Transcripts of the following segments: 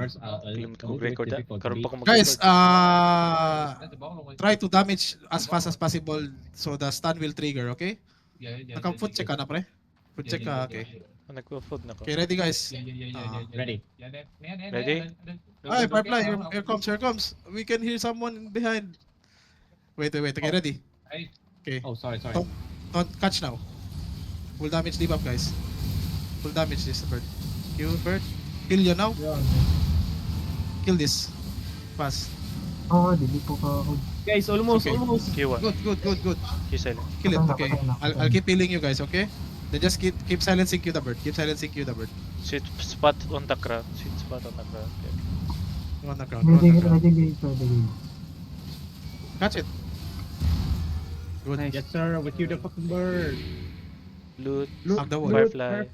Kalimutan ko record ah. Karoon pa ko Guys, mag-record. try to damage as fast as possible so the stun will trigger, okay? Naka-foot check ka na, pre? Foot check ka, okay. Nagpo-food na ko. Okay, ready guys? Ready. Ready? Ay, Firefly, here comes. We can hear someone behind. Wait, okay, ready? Okay. Oh, sorry. Don't catch now. Full damage debuff, guys. Full damage this bird. Kill bird. Kill you now. Kill this. Fast. Oo, dili po ka ako. Guys, almost. Q1. Good. Q silent. Kill it, Patay na, okay. patay na. I'll keep healing you guys, okay? Then just keep silencing Q the bird. Keep silencing Q the bird. Sweet spot on the crowd. Sweet spot on the crowd. Okay. Go on the ground. Go on the ground. Ready. Catch it. Good. Nice. Yes, sir. We kill the fucking bird. Loot. Hug the wall. Firefly.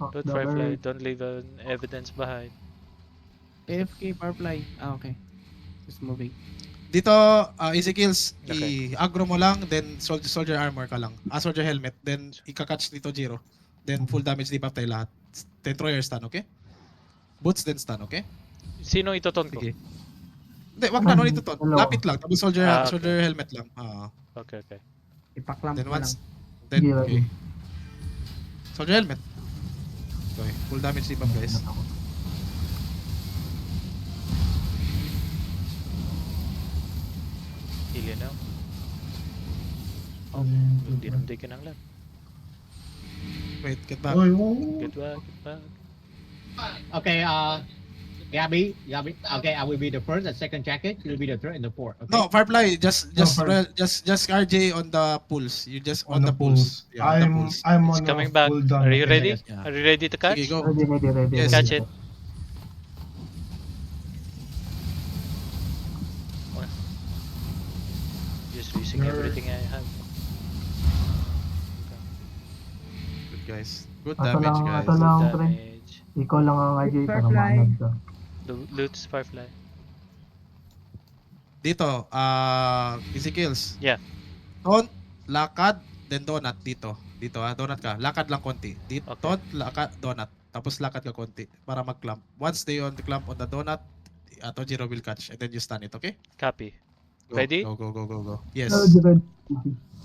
Oh, Loot Firefly. Don't leave an evidence behind. AFK Firefly. Ah, okay. Just moving. Dito, easy kills. Okay. I-aggro mo lang, then soldier armor ka lang. Soldier helmet, then ika-catch dito Jiro. Then full damage debuff tayo lahat. Then throw your stun, okay? Boots then stun, okay? Sino itoton ko? Sige. Hindi, wag na, no need to ton. Hello. Lapit lang, tapos soldier Okay. soldier helmet lang. Okay. Ipaklamp Then ko lang. once, then, Sige, okay. Soldier helmet. Okay, full damage debuff guys. Ili na. Oh, Dinamday ka ng lang. Wait, get back. Get back. Okay, Gabby. Okay, I will be the first and second jacket. You'll be the third and the fourth. Okay. No, Firefly, just RJ on the pulse. You just on the pulse. Yeah, on the pulse. I'm It's on coming a back. cooldown. Are you ready? Yeah. Are you ready to catch? Sige, go. Ready. Yes. Catch it. Just using everything I have. Good guys. Good Ito damage lang, guys. ito lang, pre. Damage. Ikaw lang ang RJ para Firefly. manag ka. Loot's Firefly. Dito, easy kills. Yeah. Taunt, lakad, then donut dito. Dito donut ka. Lakad lang konti. Dito, Okay. taunt, lakad, donut. Tapos lakad ka konti para mag-clamp. Once they on the clamp on the donut, Tojiro will catch and then you stun it, okay? Copy. Go, Ready? Go. Yes.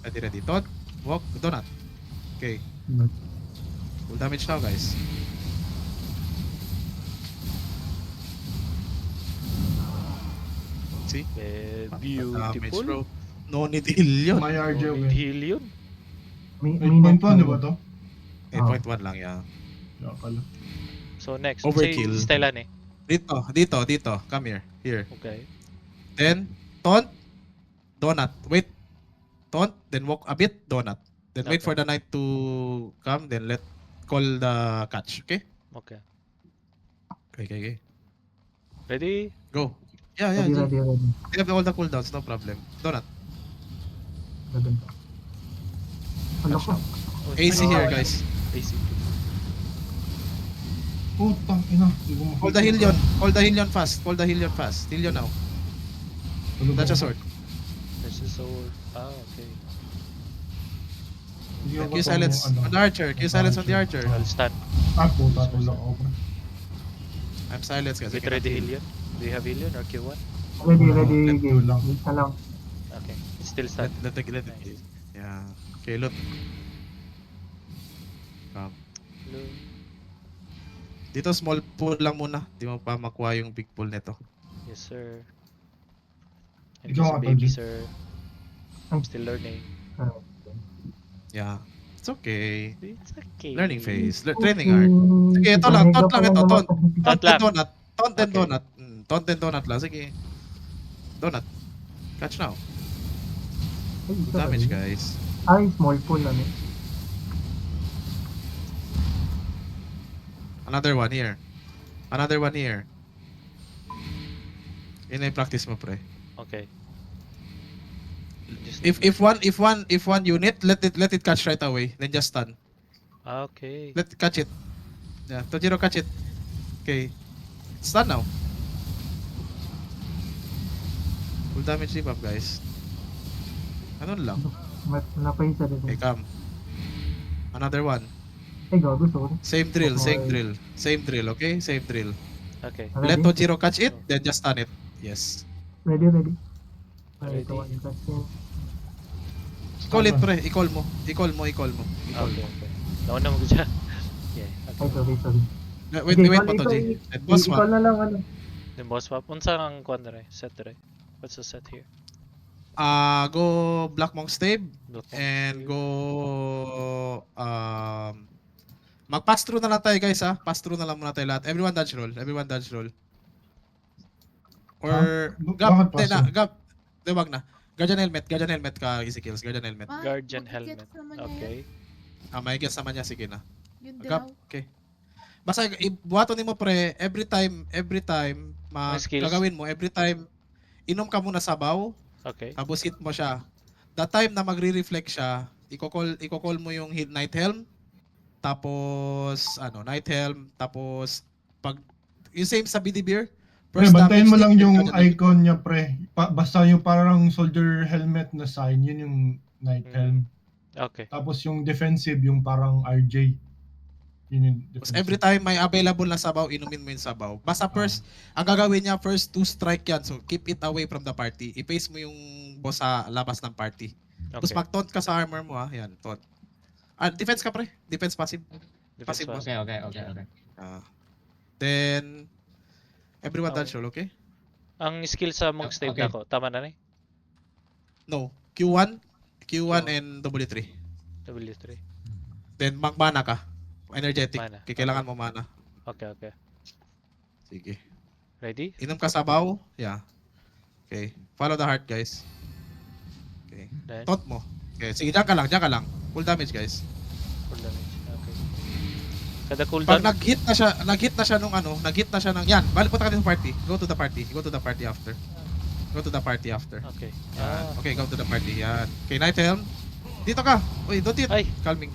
Ready. Taunt, walk, donut. Okay. Full damage now, guys. See? Damage, Beautiful. bro. No need heal yun. May RJ Need win. heal yun. 8.1 di ba to? 8.1 lang, yeah. Yeah, pala. So next, Overkill. say Stellan eh. Dito. Come here. Here. Okay. Then, taunt, donut. Wait. Taunt, then walk a bit, donut. Then wait Okay. for the knight to come, then call the catch, okay? Okay. Okay. Ready? Go. Yeah. Ready. We have all the cooldowns, no problem. Donut. Ano ko? AC here, guys. AC. Putang ina. Di ko makita. Hold the hill yon fast. Heal yon now. That's a sword. There's a sword. Ah, okay. Hindi ako Q silence ano. on the archer. Q silence on the archer. I'll stun. Puta, tulak ako. I'm silence, guys. I Wait, cannot ready heal. Hillion? Do you have Hillion or Q1? Ready. Go lang. Isa lang. Okay. It's still stun. Let it. Yeah. Okay, look. Loot. Dito small pool lang muna. Di mo pa makuha yung big pool nito. Yes, sir. I'm Ikaw just a nga, baby, Tony. sir. I'm still learning. Yeah. It's okay. It's okay. Learning phase. Training hard. Sige, ito lang. Taunt lang ito. Taunt. Taunt lang. and donut. Taunt and Okay. donut. Taunt and donut lang. Sige. Donut. Catch now. Good damage, guys. Ay, small pool ano. Another one here. Yun na yung practice mo, pre. Okay. Just If one unit, let it catch right away. Then just stun. Okay. Let it catch it. Yeah, Tojiro catch it. Okay. Stun now. Full damage debuff, guys. Ano lang? Wala pa isa dito. Okay, come. Another one. Ay, gago, sorry. Same drill, okay? Same drill. Okay. Let Ready? Tojiro catch it, then just stun it. Yes. Ready, ready. Ay, Ready. ito one touch niya. Call it, pre. I-call mo. I-call mo. I-call mo. Okay, okay. Nauna mo ko dyan. Yeah. Ay, Okay. sorry. Wait, Sige, wait call pa, ito, Toji. i- Boss i-call one. na lang, ano. Yung boss swap. Unsa ang kuan dire? Set dire. What's the set here? Go Black Monk Stave. Block mo. And go mag-pass through na lang tayo guys ha. Pass through na lang muna tayo lahat. Everyone dodge roll. Everyone dodge roll. Or Gab, Bakit hindi pass na, through? Gab. Di wag na. Guardian helmet ka, easy kills. Guardian helmet. Guardian helmet. Okay. May guess naman niya, sige na. Yun Gab, daw. okay. Basta ibuhaton nimo pre, every time May skills. gagawin mo, every time inom ka muna sabaw, Okay. tapos hit mo siya. That time na magre-reflect siya, i-call mo yung hit night helm. Tapos night helm, tapos pag yung same sa BD Beer. Pre, bantayin mo damage lang hit, yung Guardian helmet. icon niya, pre. Basta yung parang soldier helmet na sign, yun yung night helm. Okay. Tapos yung defensive, yung parang RJ. Yun yung Tapos defensive. every time may available na sabaw, inumin mo yung sabaw. Basta first, ang gagawin niya, first 2 strike yan. So keep it away from the party. I-pace mo yung boss sa labas ng party. Tapos Okay. mag-taunt ka sa armor mo ha. Yan, taunt. Defense ka pre. Defense passive. Defense passive pass. Okay, okay. Then, everyone Okay. dodge roll, okay? Ang skill sa Monk Stave Okay. nako, tama na ni? No. Q1 and W3. W3. Then, mag-mana ka. Energetic. Mana. Kailangan mo mana. Okay, okay. Sige. Ready? Inom ka sabaw. Yeah. Okay. Follow the heart, guys. Okay. Then, Taunt mo. Okay. Sige, dyan ka lang. Full damage, guys. full damage. Okay. Kada Pag cooldown. nag-hit na siya ng, yan. Balik, punta ka din sa party. Go to the party after. Okay. Yan. Okay, go to the party. Yan. Okay, Night Helm. Dito ka. Uy, don't hit. Ay. Calming.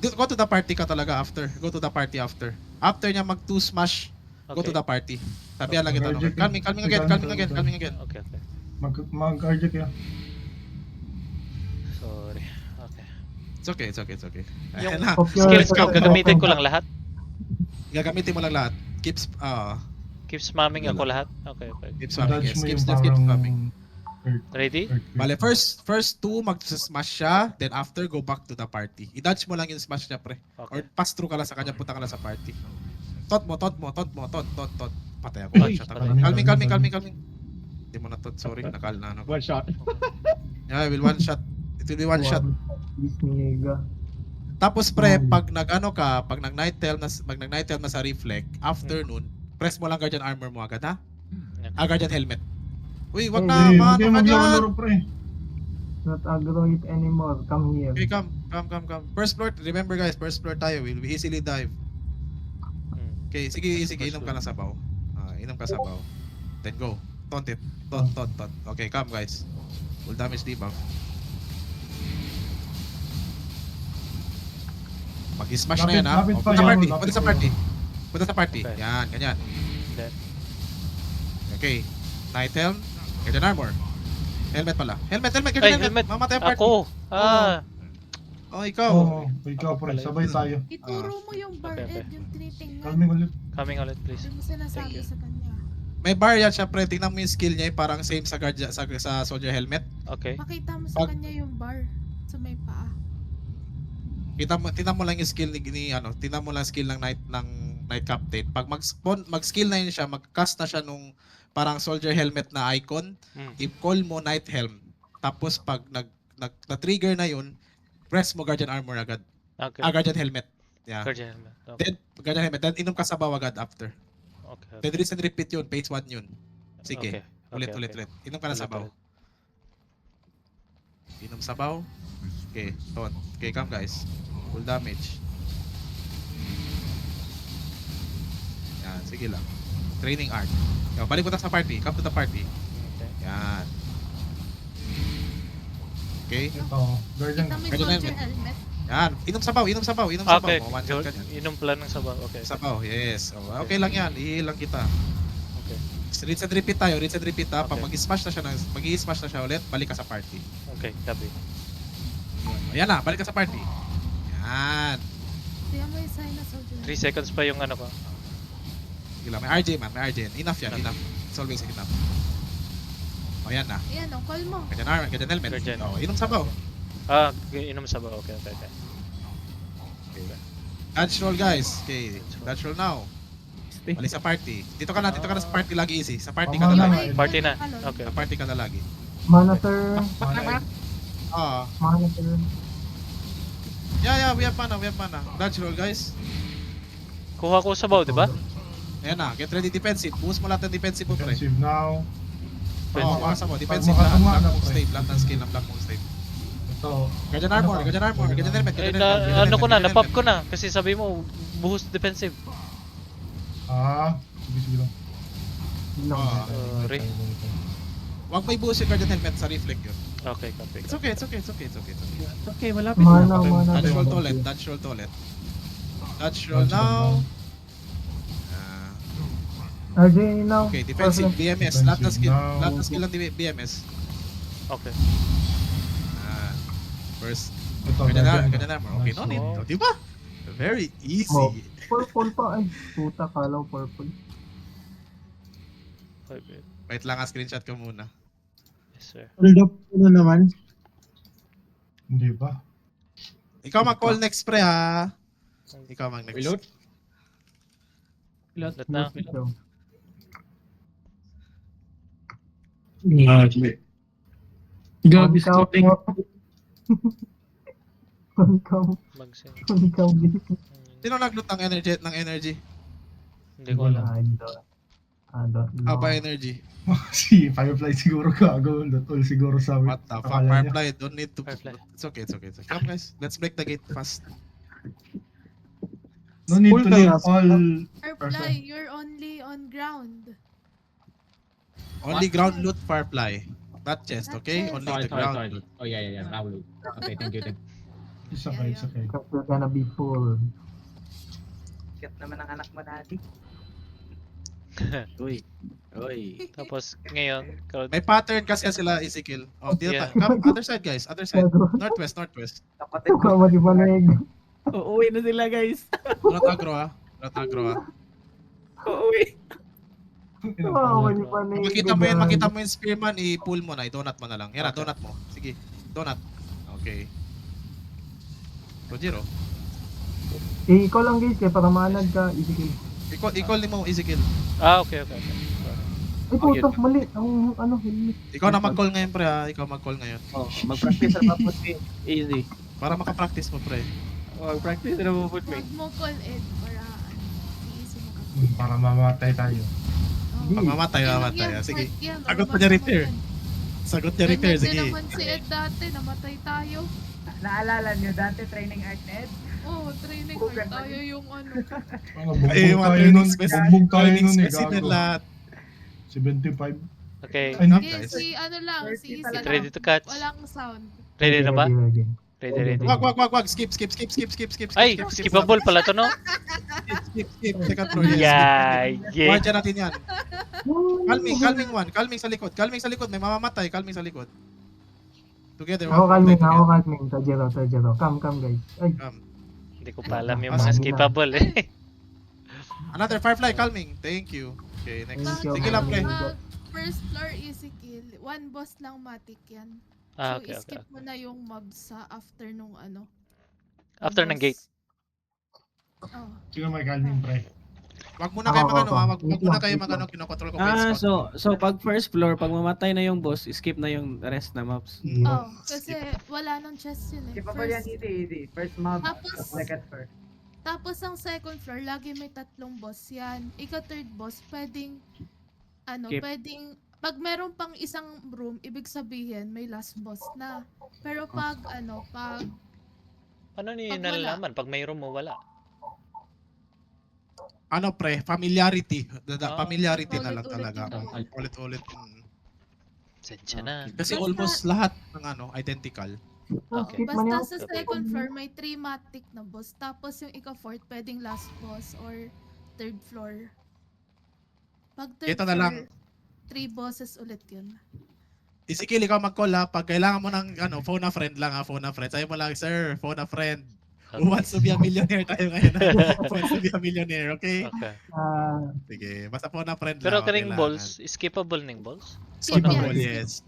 Go to the party ka talaga after. Go to the party after. After niya mag-2 smash, go to Okay. the party. Sabihan lang kita. Guardian. Calming again. Okay, okay. Mag-RJ kayo. Sorry. Okay. It's okay. Yung Ayan na. Of your- skills ko, gagamitin ko lang lahat. Gagamitin mo lang lahat. Keep spamming ako lahat. Okay, okay. Keep spamming. Dodge Yes. mo Keep yung spamming. parang Ready? earthquake. Bale, first 2 mag-smash siya, then after go back to the party. I-dodge mo lang yung smash niya, pre. Or Okay. pass through ka lang sa kanya, punta ka lang sa party. Taunt mo. Patay ako. Uy, One shot patay. ako. Calming. Hindi mo na taunt, sorry. Nakal na ako. One shot. Yeah, will one shot. It will be one shot. Disneyga. Tapos pre, pag nag-night tail na sa reflect, afternoon, press mo lang guardian armor mo agad ha? Guardian helmet. Uy, wag na, Hindi, maano hindi ka dyan. maglaro, pre. Not aggro it anymore. Come here. Okay, come. First floor, remember guys, first floor tayo, we'll easily dive. Okay, sige, inom ka lang sabaw. Inom ka sabaw. Then go. Taunt it. Taunt. Okay, come guys. Full damage debuff. Mag-smash na yan ha. Lapit pa Punta yun, party. lapit Punta sa pa party. yun. Punta sa party. Okay. Yan, ganyan. Then, Okay. Night helm. Guardian armor. Helmet pala. Helmet. ay, Guardian helmet. Mamatay ang party. Ako. Oh, ikaw. Oo, ikaw, Ako pre. pala Sabay tayo. Ituro mo yung bar Okay, okay. Ed, yung tinitingnan. Calming ulit. Coming ulit, please. Hindi mo sinasabi Thank you. sa kanya. May bar yan siya, pre. Tingnan mo yung skill niya. Parang same sa soldier helmet. Okay. Pakita mo sa Pag- kanya yung bar sa may paa. Tingnan mo lang yung skill tingnan mo lang skill ng night captain. Pag mag-skill na yun siya, mag-cast na siya nung parang soldier helmet na icon. I-call mo night helm. Tapos pag na-trigger na yun, press mo guardian armor agad. Okay. Guardian helmet. Yeah. Guardian helmet. Okay. Then, guardian helmet. Then, inom ka sabaw agad after. Okay. Then, rinse and repeat yun. Phase 1 yun. Sige. Okay. Ulit. Inom ka na Ulit, sabaw. ulit. Inom sabaw. Okay, ton. Okay, come guys. Full damage. Yan, sige lang. Training art. Yan, balik mo sa party. Come to the party. Okay. Yan. Okay? Ito, guardian. Kita mo yung Guardian soldier helmet. Yan. Inom sabaw. Okay. Oh, one shot ka dyan. Inom plan ng sabaw. Okay. Sabaw, yes. Oh, okay lang yan. Ihilang kita. Okay. Rinse and repeat tayo. Rinse and repeat ha. Pag Okay. mag-smash na siya ulit, balik ka sa party. Okay. Copy. Ayan na, balik ka sa party. Yan. Tingnan mo yung sign na soldier 3 seconds pa yung ano ko. Sige lang, may RJ man, may RJ. Enough yan, enough. It's always enough. O, yan na. Ayan, call mo. Ganyan armor, ganyan helmet. Ganyan. O, inom sabaw. Inom sa ba? Okay. Dodge roll, guys. Okay, dodge roll now. Balik sa party. Dito ka na sa party lagi easy. Sa party ka na Tama na. lagi. Party na. Kalon. Okay. Sa party ka na lagi. Mana, sir. Ah, Mana, sir. yeah, we have mana. Dodge roll, guys. Kuha ko sa baw, di ba? Ayan na, get ready defensive. Boost mo lahat ng defensive mo, pre. Defensive now. Oo, makasa mo. Defensive Pag lahat. makatunga Black na, Moon pre. Stave. Lahat ng skill ng Black Moon Stave. Ito. Ganyan armor, ganyan helmet, ganyan helmet. Ano ko na, napop ko na. Kasi sabi mo, buhos defensive. Sige lang. Lang. Ah. Sorry. Wag may boost yung guardian helmet sa reflect yun. Okay, copy. It's okay. Okay, malapit na. Mana, mana. Dodge roll to ulit, dodge roll to ulit. Dodge roll now. RJ now. Okay, defensive, BMS. Lahat ng skill, now. lahat ng skill ng BMS. Okay. First, Ito. ganyan armor. Okay, no need. Oh. Oh, di ba? Very Oh, easy. purple pa. Ay, puta, kalaw purple. Okay. Wait lang, screenshot ko muna. Yes, sir. Hold up na naman. Hindi ba? Ikaw mag-call next, pre, ha? Ikaw mag-next. Reload. Pilot na. Ikaw. Gabi Ikaw, scouting. Ikaw, Mag-sing. ikaw, Sino nag-loot ng energy? Hindi ko alam. I don't know. Aba energy. Si Firefly siguro gagawin. All siguro sa What the fuck, akala niya. Firefly? Don't need to. Firefly. It's okay. Come, guys. Let's break the gate fast. No need Full to leave chaos. all... Firefly, you're only on ground. Only ground loot, Firefly. Not chest, Not okay? chest. Only Sorry. the ground. Oh, yeah. Now load. Okay, thank you. It's okay. Because you're gonna be full. Sikat naman ang anak mo dati. Uy. Tapos ngayon, May pattern kasi sila Ezekiel. Oh, dito Yeah. Come, other side, guys. Other side. Northwest. Kapatid ko. Ikaw, malibanig. Uuwi na sila guys. Do not aggro, ah. Uuwi. Wow, malibanig. Makita mo yung spearman, i-pull mo na, i-donut mo na lang. Yan na, donut mo. Sige, donut. Okay. Rojiro, Ikaw lang guys, kaya para maanad ka, isikil. i-call ni mo Ezekiel. okay. Ay puto, mali. Ang ano, helmet. Ikaw na mag-call ngayon, pre, ha. Ikaw mag-call ngayon. Oh, mag-practice na maput me. Easy. Para makapractice mo, pre. Mag-practice na maput me. Huwag mo call in para easy mo ka. Para mamatay tayo. Pag mamatay, ah. Sige. Sagot pa niya repair. Sagot niya repair, Ganyan sige. din naman si Ed dati, namatay tayo. Naalala nyo dati training art na Ed? Oo, training hard tayo yung ano. Ay, mga training specimen lahat. 75. Okay. Ay, not Sige, guys. si ano lang, si Get Isa Get lang. ready to catch. Walang sound. Ready na ba? Ready. Ready. Wag. Skip. Ay, skippable pala to, no? Skip. Second floor, yes. Yeah. Wardya natin yan. Calming sa likod. May mamamatay. Calming sa likod. Together. Ako kalming, together. Tajero. Come guys. Ay, Hindi ko pa alam yung mga skippable eh. Another Firefly, calming. Thank you. Okay, next. Thank you. Sige lang, pre. First floor easy kill. One boss lang matik yan. Okay. skip mo na yung mobs sa after nung ano. After ng gate. Oh. Sino may calming, pre? Wag muna kayo Ako. wag muna kayo kinokontrol ko pa So pag first floor, pag mamatay na yung boss, skip na yung rest na maps. Oh, kasi wala nang chest yun eh. Di pa ba yan easy? First mob, Tapos- second first. Tapos ang second floor, lagi may 3 boss yan. Ika third boss, pwedeng, Skip. pag meron pang isang room, ibig sabihin may last boss na. Pero pag, pag, Ano ni Pag wala. nalalaman? Pag mayroon mo, wala. Ano pre, familiarity. Ah. Familiarity na lang Ulit-ulit talaga. yun. Ulit-ulit. Sensya na. Kasi Basta- almost lahat ng identical. Okay. skip man basta yan. sa second floor, may 3 matic na boss. Tapos yung ika fourth, pwedeng last boss or third floor. Pag third Ito na lang. 3 bosses ulit yun. Ezekiel, ikaw mag-call ha. Pag kailangan mo ng phone a friend lang ha, phone a friend. Sabi mo lang, sir, phone a friend. Who wants to be a millionaire tayo ngayon? Who wants to be a millionaire, okay? Okay. Sige, basta po na friend Pero lang. kaning balls, skippable ning balls? Skippable, Yes. yes.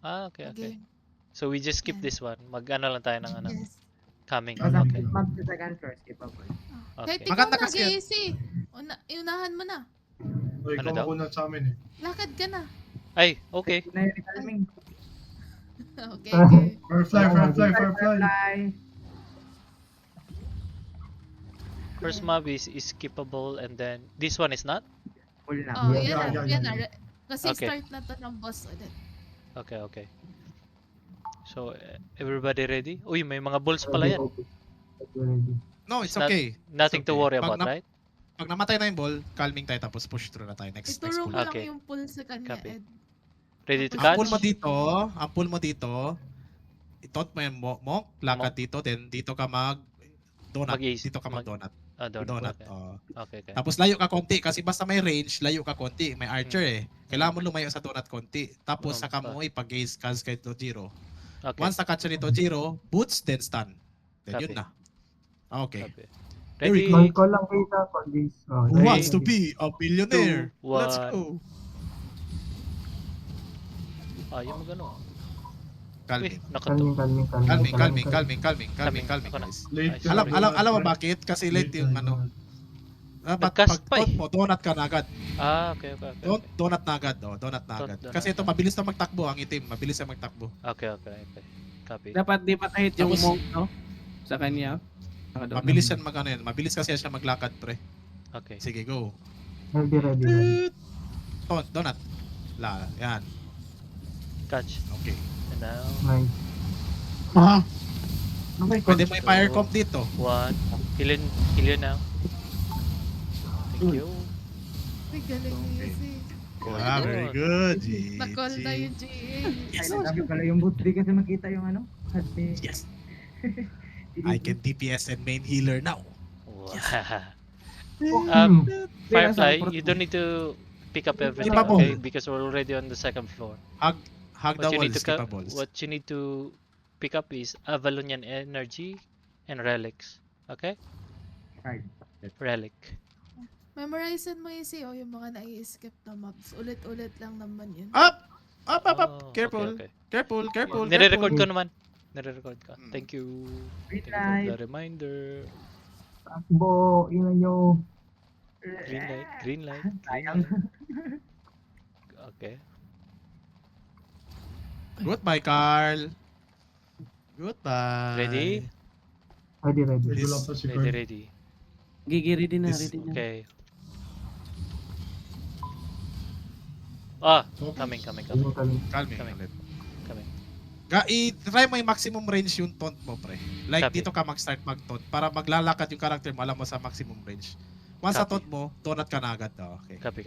Ah, okay, okay. Game. So we just skip Yeah. this one. Mag-ano lang tayo ng ano, Yes. coming. Pag ang Okay. map sa second floor, skipable. Kahit Okay. ikaw Maganda na, kasi yun. JC. Iunahan mo na. Oy, Ano ikaw daw? makunat sa amin eh. Lakad ka na. Ay, okay. Na yung recalming. Okay, okay. Firefly, firefly, firefly. Firefly. First mob is skippable and then this one is not? Full na. Oh, Yeah, yan yeah, na. yeah. Kasi Okay. start na to ng boss ulit. Okay, okay. So everybody ready? Uy, may mga balls pala yan. No, it's Not- okay. Nothing to okay. worry Pag about, na- right? Pag namatay na yung ball, calming tayo tapos push through na tayo. Next Ituro mo pull. Okay. lang yung pull sa kanya, Copy. Ed. Ready to Ang catch? Ang pull mo dito, itot mo yung monk, lakad Monk. dito, then dito ka donut. Mag-ace. Dito ka donut. Ah, donut. Donut. Okay. Oh. Okay, okay. Tapos layo ka konti kasi basta may range, layo ka konti. May archer eh. Kailangan mo lumayo sa donut konti. Tapos saka mo ipag-gaze cast kay Tojiro. Okay. Once na-catch ni Tojiro, boots, then stun. Then yun Copy. na. Okay. Copy. Here we Ready? go. Call lang kita for this. Oh, Who Three, wants to be a billionaire? 2, Let's 1. go. Ayaw mo gano'n. Calming. Uy, nakato. Calming, Ako na. guys. Late Ay, ka sorry. na. Alam mo bakit? Kasi late yung ano. Dapat Nag-cast pag pa eh. tot mo, donut ka na agad. Ah, okay, okay, okay. Okay, Donut na agad. Oh, donut na agad. Donut. Kasi ito, mabilis na magtakbo ang itim. Mabilis na magtakbo. okay, okay. Okay. Copy. Dapat di pa kahit yung Tapos- monk, no? Sa kanya. Nakadot na. Mabilis yan mag-ano yan. Mabilis kasi siya maglakad, pre. Okay. Sige, go. Ready. Donut. Yan. Catch. Okay. And now, Nice. Pwede mo i-fire comp dito. 1. Heal you now. Thank you. Uy, galing ni JC. Ah, very good. Na-call na yung GA. Ay, nagabi pala yung boot. Di kasi makita yung ano. Hati. Yes. I can DPS and main healer now. Wow. Um, Firefly, you don't need to pick up everything, Skipable. okay? Because we're already on the second floor. Hug the What you wall, need to skippables. what you need to pick up is Avalonian energy and relics. Okay? Right. Relic. Memorizean mo yung SEO, yung mga nai-skip na mobs. Ulit-ulit lang naman yun. Up! Up! Oh, Careful. Okay, okay. Careful. Nire-record ko naman. Nire-record ka. Mm. Thank you. Green Thank you for the light. reminder. Takbo, ina nyo. Green light. Green light. Green Sayang. light. Okay. Goodbye, Carl. Goodbye. Ready? Ready. Medyo lang pa si Ready, Carl. ready. Gigi, ready na, This- ready na. Okay. Ah, Okay. coming. Calming Coming. ulit. Coming. I-try mo yung maximum range yung taunt mo, pre. Like, Copy. dito ka mag-start mag-taunt para maglalakad yung character mo, alam mo sa maximum range. Once sa Copy. taunt mo, donut ka na agad. Oh, okay. Copy.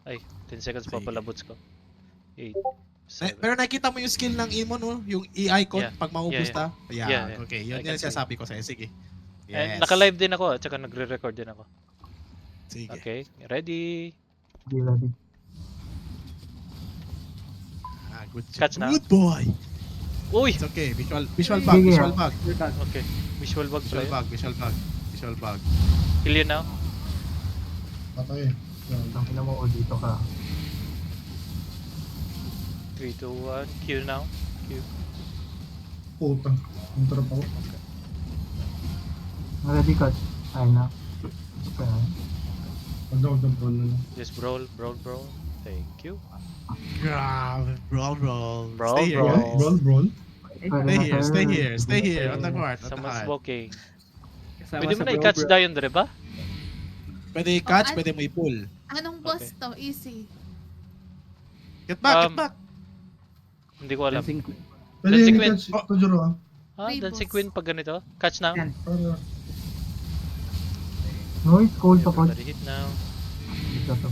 Ay, 10 seconds pa Sige. pala boots ko. 8, Pero nakita mo yung skill ng Imo, no? Yung E-icon Yeah. pag maubos Yeah, ta. Yeah, Yeah. okay. I Yun can yung sinasabi ko sa'yo. Sige. And Yes. naka-live din ako at saka nagre-record din ako. Sige. Okay, ready? Ready. Good job. Catch na. Good boy. Uy! It's okay. Visual Sige. bug. Visual bug. Okay, visual bug Visual play. bug. Visual bug. Kill you now. Patay. Yan. Ang ina mo, o dito ka. 3, 2, 1. Kill now. Kill. Puta. Interrupt ako. Ready, cut. Ay na. Okay. Huwag na brawl na lang. Just brawl. Thank you. Grabe. Brawl. Brawl, Stay here, brawl. guys. Brawl. Stay here. On the court. Someone's walking. Kasama Pwede sa mo na bro, i-catch bro. Dion dre ba? Pwede i-catch, Oh, pwede mo i-pull. Anong boss to? Easy. Get back. Hindi ko alam. Dancing Pwede Dancing yung Queen. catch. Tojiro ah. Dancing Rebus. Queen pag ganito. Catch now. Yan. Para. Noise, cold sa coach. Everybody hit now. Dito to.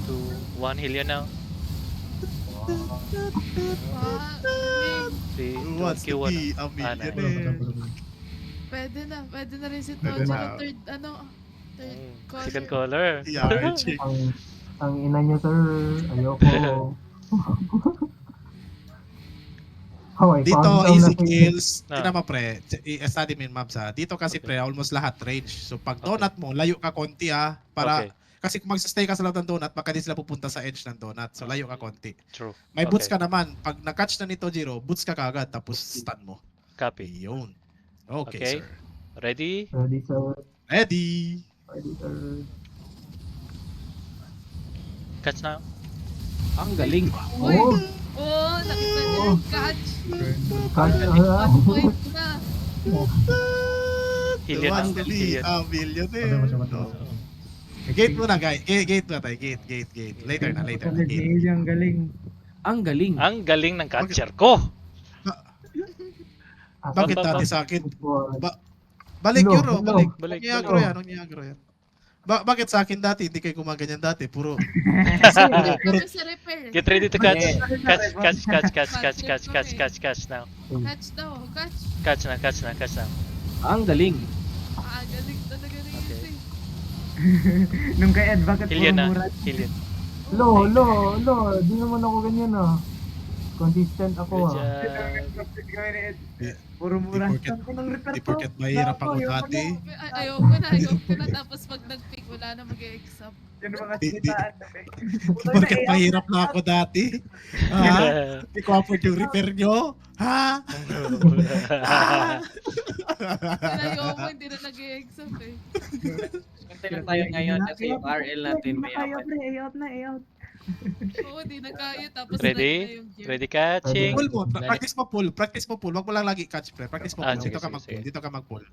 3, 2, 1. Heal you now. Ah, 3, Who 2, wants to Q1. be a millionaire? pwede na rin si Pwede Tojo. na. Third caller. Second caller. Yeah, chick. Ang ina nyo, sir. Ayoko. Okay, Dito, countdown na easy si- kills. Ah. Tingnan mo, pre. I-study mo yung maps, ha. Dito kasi, Okay. pre, almost lahat range. So, pag Okay. donut mo, layo ka konti, ha. Para, Okay. kasi kung mag-stay ka sa loob ng donut, baka di sila pupunta sa edge ng donut. So, layo ka konti. True. May boots Okay. ka naman. Pag na-catch na nito, Jiro, boots ka kagad, tapos stun mo. Copy. Yun. Okay, Okay. sir. Ready? Ready, sir. Ready? Ready, sir. Catch now. Ang galing. Uy! Oh, Oh, nakita niyo yung catch. catch na. 1 point na. Heal yun. Must be Heal yun. a millionaire. Matay, matay, No. matay. Gate muna, guys. Gate na tayo. Gate. Later na. Gate. Ang galing. Ang galing. Ang galing ng catcher ko. Bakit Ba- ba- dati sa akin? Football. Balik No, Euro, no. balik. Balik, Huwag niya agro yan, huwag niya agro yan. Bakit sa akin dati, hindi kayo gumaganyan dati? Puro, Kami sa repair. Get ready to catch. Yeah. Catch now. Catch daw, catch. Catch na. Ang galing. Ah, galing talaga rin Okay. yun. Nung kay Ed, bakit Heal yun puro na. mura? Heal yun. Lo, di naman ako ganyan ah. Consistent ako Good ah. job. Puro mura. Di porket- Saan ko ng repair di to? porket mahirap ako dati. Ayoko na. Tapos pag nag-pick, wala na mag-exam. Yun ang mga Di- di- sinitaan. Di porket mahirap na ako dati. Ha? Hindi ko afford yung repair nyo. Ha? Ayoko, hindi na nag-exam eh. Swerte lang tayo ngayon kasi yung RL natin may Kaya apat. pre, out na, out. Oo, di na kaya. Tapos Ready? na yung gear. Ready catching. Pull mo. Practice mo pull. Wag mo lang lagi catch, pre. Practice mo Ah, pull. sige, Dito ka sige, mag-pull. sige. Dito ka mag-pull.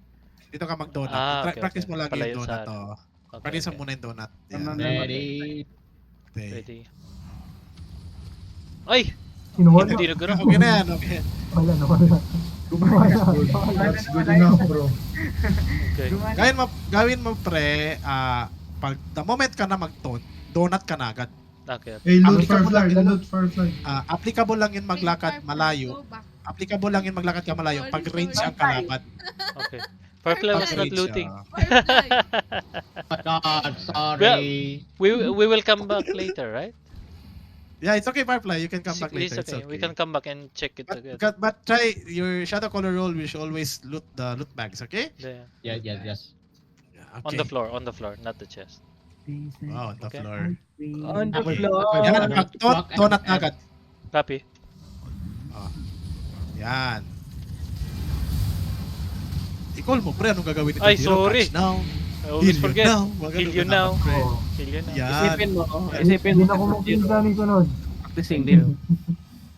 Dito ka mag-donut. Okay, Practice okay. mo lagi Palayo yung donut. sa- Oh. Okay, Practice mo okay. muna yung donut. Tama Yan. na. Ready. Okay. Ready. Ay! Sinuwala. Hindi nagano. Okay na yan. Okay. Wala. That's good enough, bro. Okay. Gawin mo pre, pag the moment ka na mag-taunt, donut ka na agad. Okay. Hey, loot Applicable Firefly, lang- loot Firefly. Applicable lang yun maglakad Wait, malayo. go back. Applicable lang yun maglakad ka malayo pag Sorry, range sorry. ang kalaban. Okay. Firefly was Pag not range, looting. Firefly. God, sorry. We will come back later, right? Yeah, it's okay Firefly, you can come back It's later. It's okay. okay. We can come back and check it together. But try your shadow color roll, we should always loot the loot bags, okay? Yeah. Yes. On the floor, not the chest. Wow, on the Okay. floor. On the Okay. floor. Yan, pag donut na agad. Copy. Yan. I-call mo, pre, anong gagawin nito? Ay, Zero sorry. catch now. I always Heal you forget. now. Wag Heal ganun you ka now. dapat, pre. Oh, Heal you na. Yan. Isipin mo, hindi na ako mag-isa ni sunod. practicing din.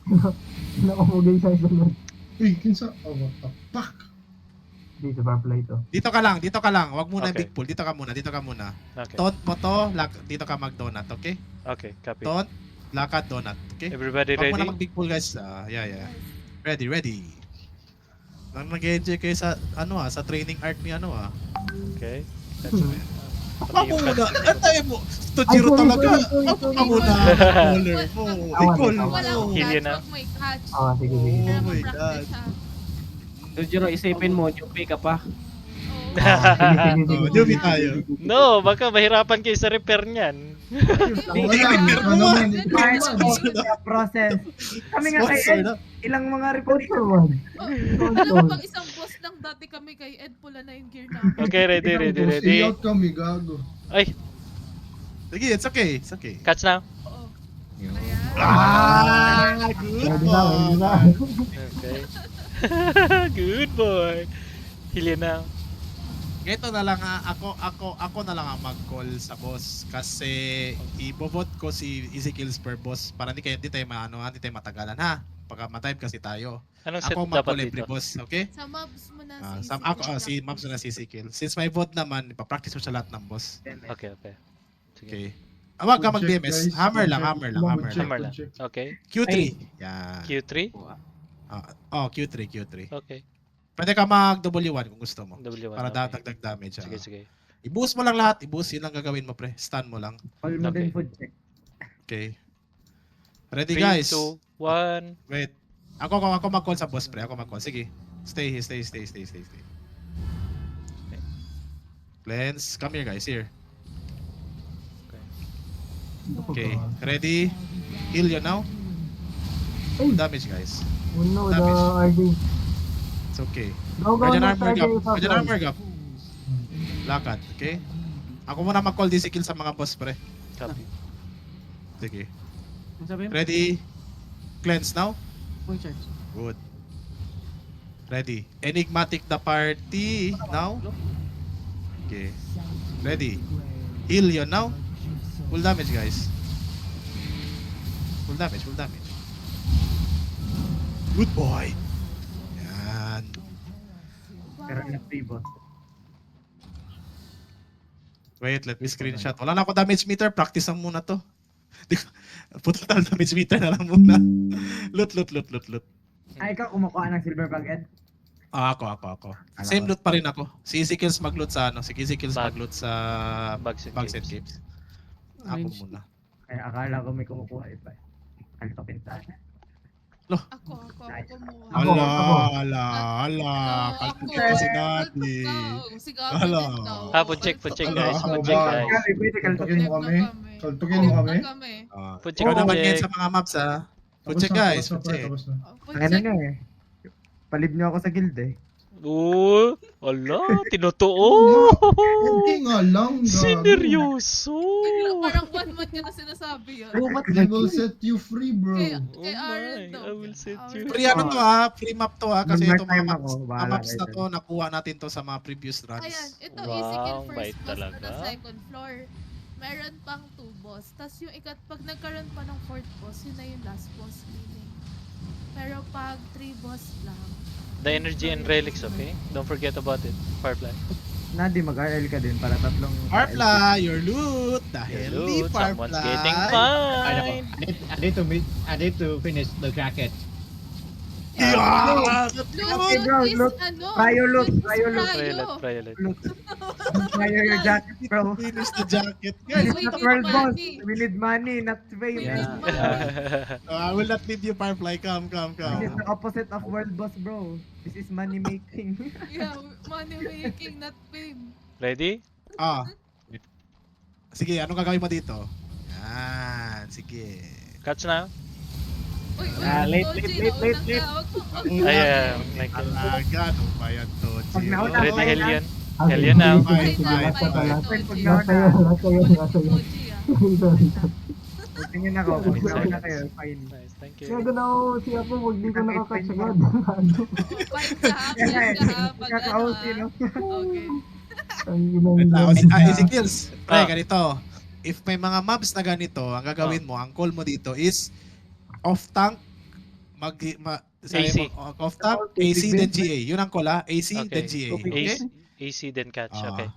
Hindi na ako mag-isa ni sunod. Uy, kinsa? Oh, what the fuck? Dito sa play to. Dito ka lang. Wag muna yung Okay. big pool. Dito ka muna. Okay. Taunt mo to, dito ka mag-donut, okay? Okay, copy. Taunt, lakad, donut, okay? Everybody Wag mo na ready? mag-big pool, guys. Yeah. Ready. Nag-enjoy kayo sa, sa training arc ni Okay. Ako muna, antay mo. Stojiro Ay, sorry, talaga. sorry. Ako muna. Caller mo. I-call mo. Walang Heal catch you na. pag may catch. Ah, sige. Oh my Practice God. siya. So, Jiro, isipin mo, newbie ka pa. Oo. Oh, Juby tayo. No, baka mahirapan kayo sa repair niyan. Wala, naman. Part of the process. Kami nga kay Sponsor Ed, na. ilang mga report. Sponsor man. Alam mo, pang isang boss lang dati kami kay Ed, pula na yung gear namin. Okay, ready. Out kami, gago. Ay, Sige, it's okay. catch now. Oo. Ayan. Good Ready na. Okay. Good boy. Heal you now. Ito na lang ako na lang ang mag-call sa boss kasi i-vote ko si Ezekiel's per boss para hindi tayo matagalan ha. Pagka ma-type kasi tayo. Anong set Ako dapat mag-call every dito? boss, okay? Sa mobs mo na Si Mabs na si Ezekiel. Since may vote naman, ipapractice mo sa lahat ng boss. Okay. Sige. Okay. Wag ka Good check, mag-BMS. guys. Hammer Good lang. check. Hammer Hammer lang. lang. Okay. Q3. Ay. Yan. Q3? Q3. Okay. Pwede ka mag-W1 kung gusto mo. W1. Para okay. dagdag damage. Sige. I-boost mo lang lahat. I-boost. Yun lang gagawin mo, pre. Stun mo lang. All mo Okay. din food check. Okay. Ready, 3, guys? 2, 1. Wait. Ako mag-call sa boss, pre. Ako mag-call. Sige. Stay. Lens, come here, guys. Here. Okay. Ready? Heal you now. Full damage, guys. No, the Damage. RD. It's okay. Go, go, Guardian next armor RD gap. is Guardian up. armor gap. Lakad, okay? Ako muna mag-call DC kill sa mga boss, pre. Copy. Sige. Ano sabi mo? Ready? Cleanse now? Full charge. Good. Ready. Enigmatic the party now. Okay. Ready. Heal yun now. Full damage, guys. Full damage, full damage. Good boy. Yan. Pero na-free boss. Wait, let me screenshot. Wala na ako damage meter. Practice lang muna to. Total damage meter na lang muna. Loot. Ay, ikaw kumukuha ng silver bag, Ed? Ako. Same loot pa rin ako. Si Easy Kills mag-loot sa ano. Si Easy Kills Bag. mag-loot sa Bugs and Bugs and Caves. Caves. Ako Range. muna. Kaya akala ko may kumukuha iba. Ano to pintahan? Ako kumuha. Ako. Ala. Kalkul ka si Nati. Hala. Food check guys. Ano Food check ba? guys. Kami, pwede Kaltukin mo kami. Kaltukin mo kami. Food check, Ikaw naman food ngayon check. sa mga maps ha. Food check guys. Food check. Ano nga eh. Palib niyo ako sa guild eh. Oo. Ala, tinutuo. Hindi nga lang. gago. Sineryoso. Parang 1 month niya na sinasabi yun. I will set you free, bro. Kay Oh Aaron my, daw. I will set you. Free ano to ha. Free map to ha. Kasi ito mga Mag-mark time maps, ako, mga bahala maps na kayo to. Nakuha natin to sa mga previous runs. Ayan, ito Wow, easy kill bait first boss talaga. na second floor. Meron pang 2 boss. Tapos yung pag nagkaroon pa ng 4th boss, yun na yung last boss meaning. Pero pag 3 boss lang, The energy and relics, okay? Don't forget about it. Firefly. Nadi, mag-RL ka din para tatlong... Farfly, your loot. Dahil ni Loot, someone's getting Farfly. fine. I need to finish the jacket. Yeah! loot bro, is loot. ano? Tayo loot, is tayo loot. tayo. Violet. Fire your jacket, bro. Finish the jacket. Wait, Guys, wait, It's world boss. money. We need money, not fame. Yeah. I will not leave you, Farfly. Come. This is the opposite of world boss, bro. This is money making. Yeah, money making, not fame. Ready? Sige, anong gagawin mo dito? Yan, sige. Catch na. Uy, Late. Ayan. Like, Alaga, ano ba yan to? Pag nauna ready, tayo na. Hellion. Ah, Hell yeah now. Bye, Sige, bye, last na, last. Pag Last na yun, last na yun. Sorry. tingin ako, pag nauna kayo, fine. Nice, thank Kaya you. doon ako siya po, huwag di ko nakakatch agad. Fight ka ha, fight ka ha, pag ano Kaka-OC, ha. no? Okay. Ang inang Wait lang, easy kills. Pre, Ah. ganito. If may mga mobs na ganito, ang gagawin mo, ang call mo dito is off tank, AC. Off tank, AC, then GA. Yun ang call ha. AC, Okay. then GA. Okay? AC then catch. Ah. Okay.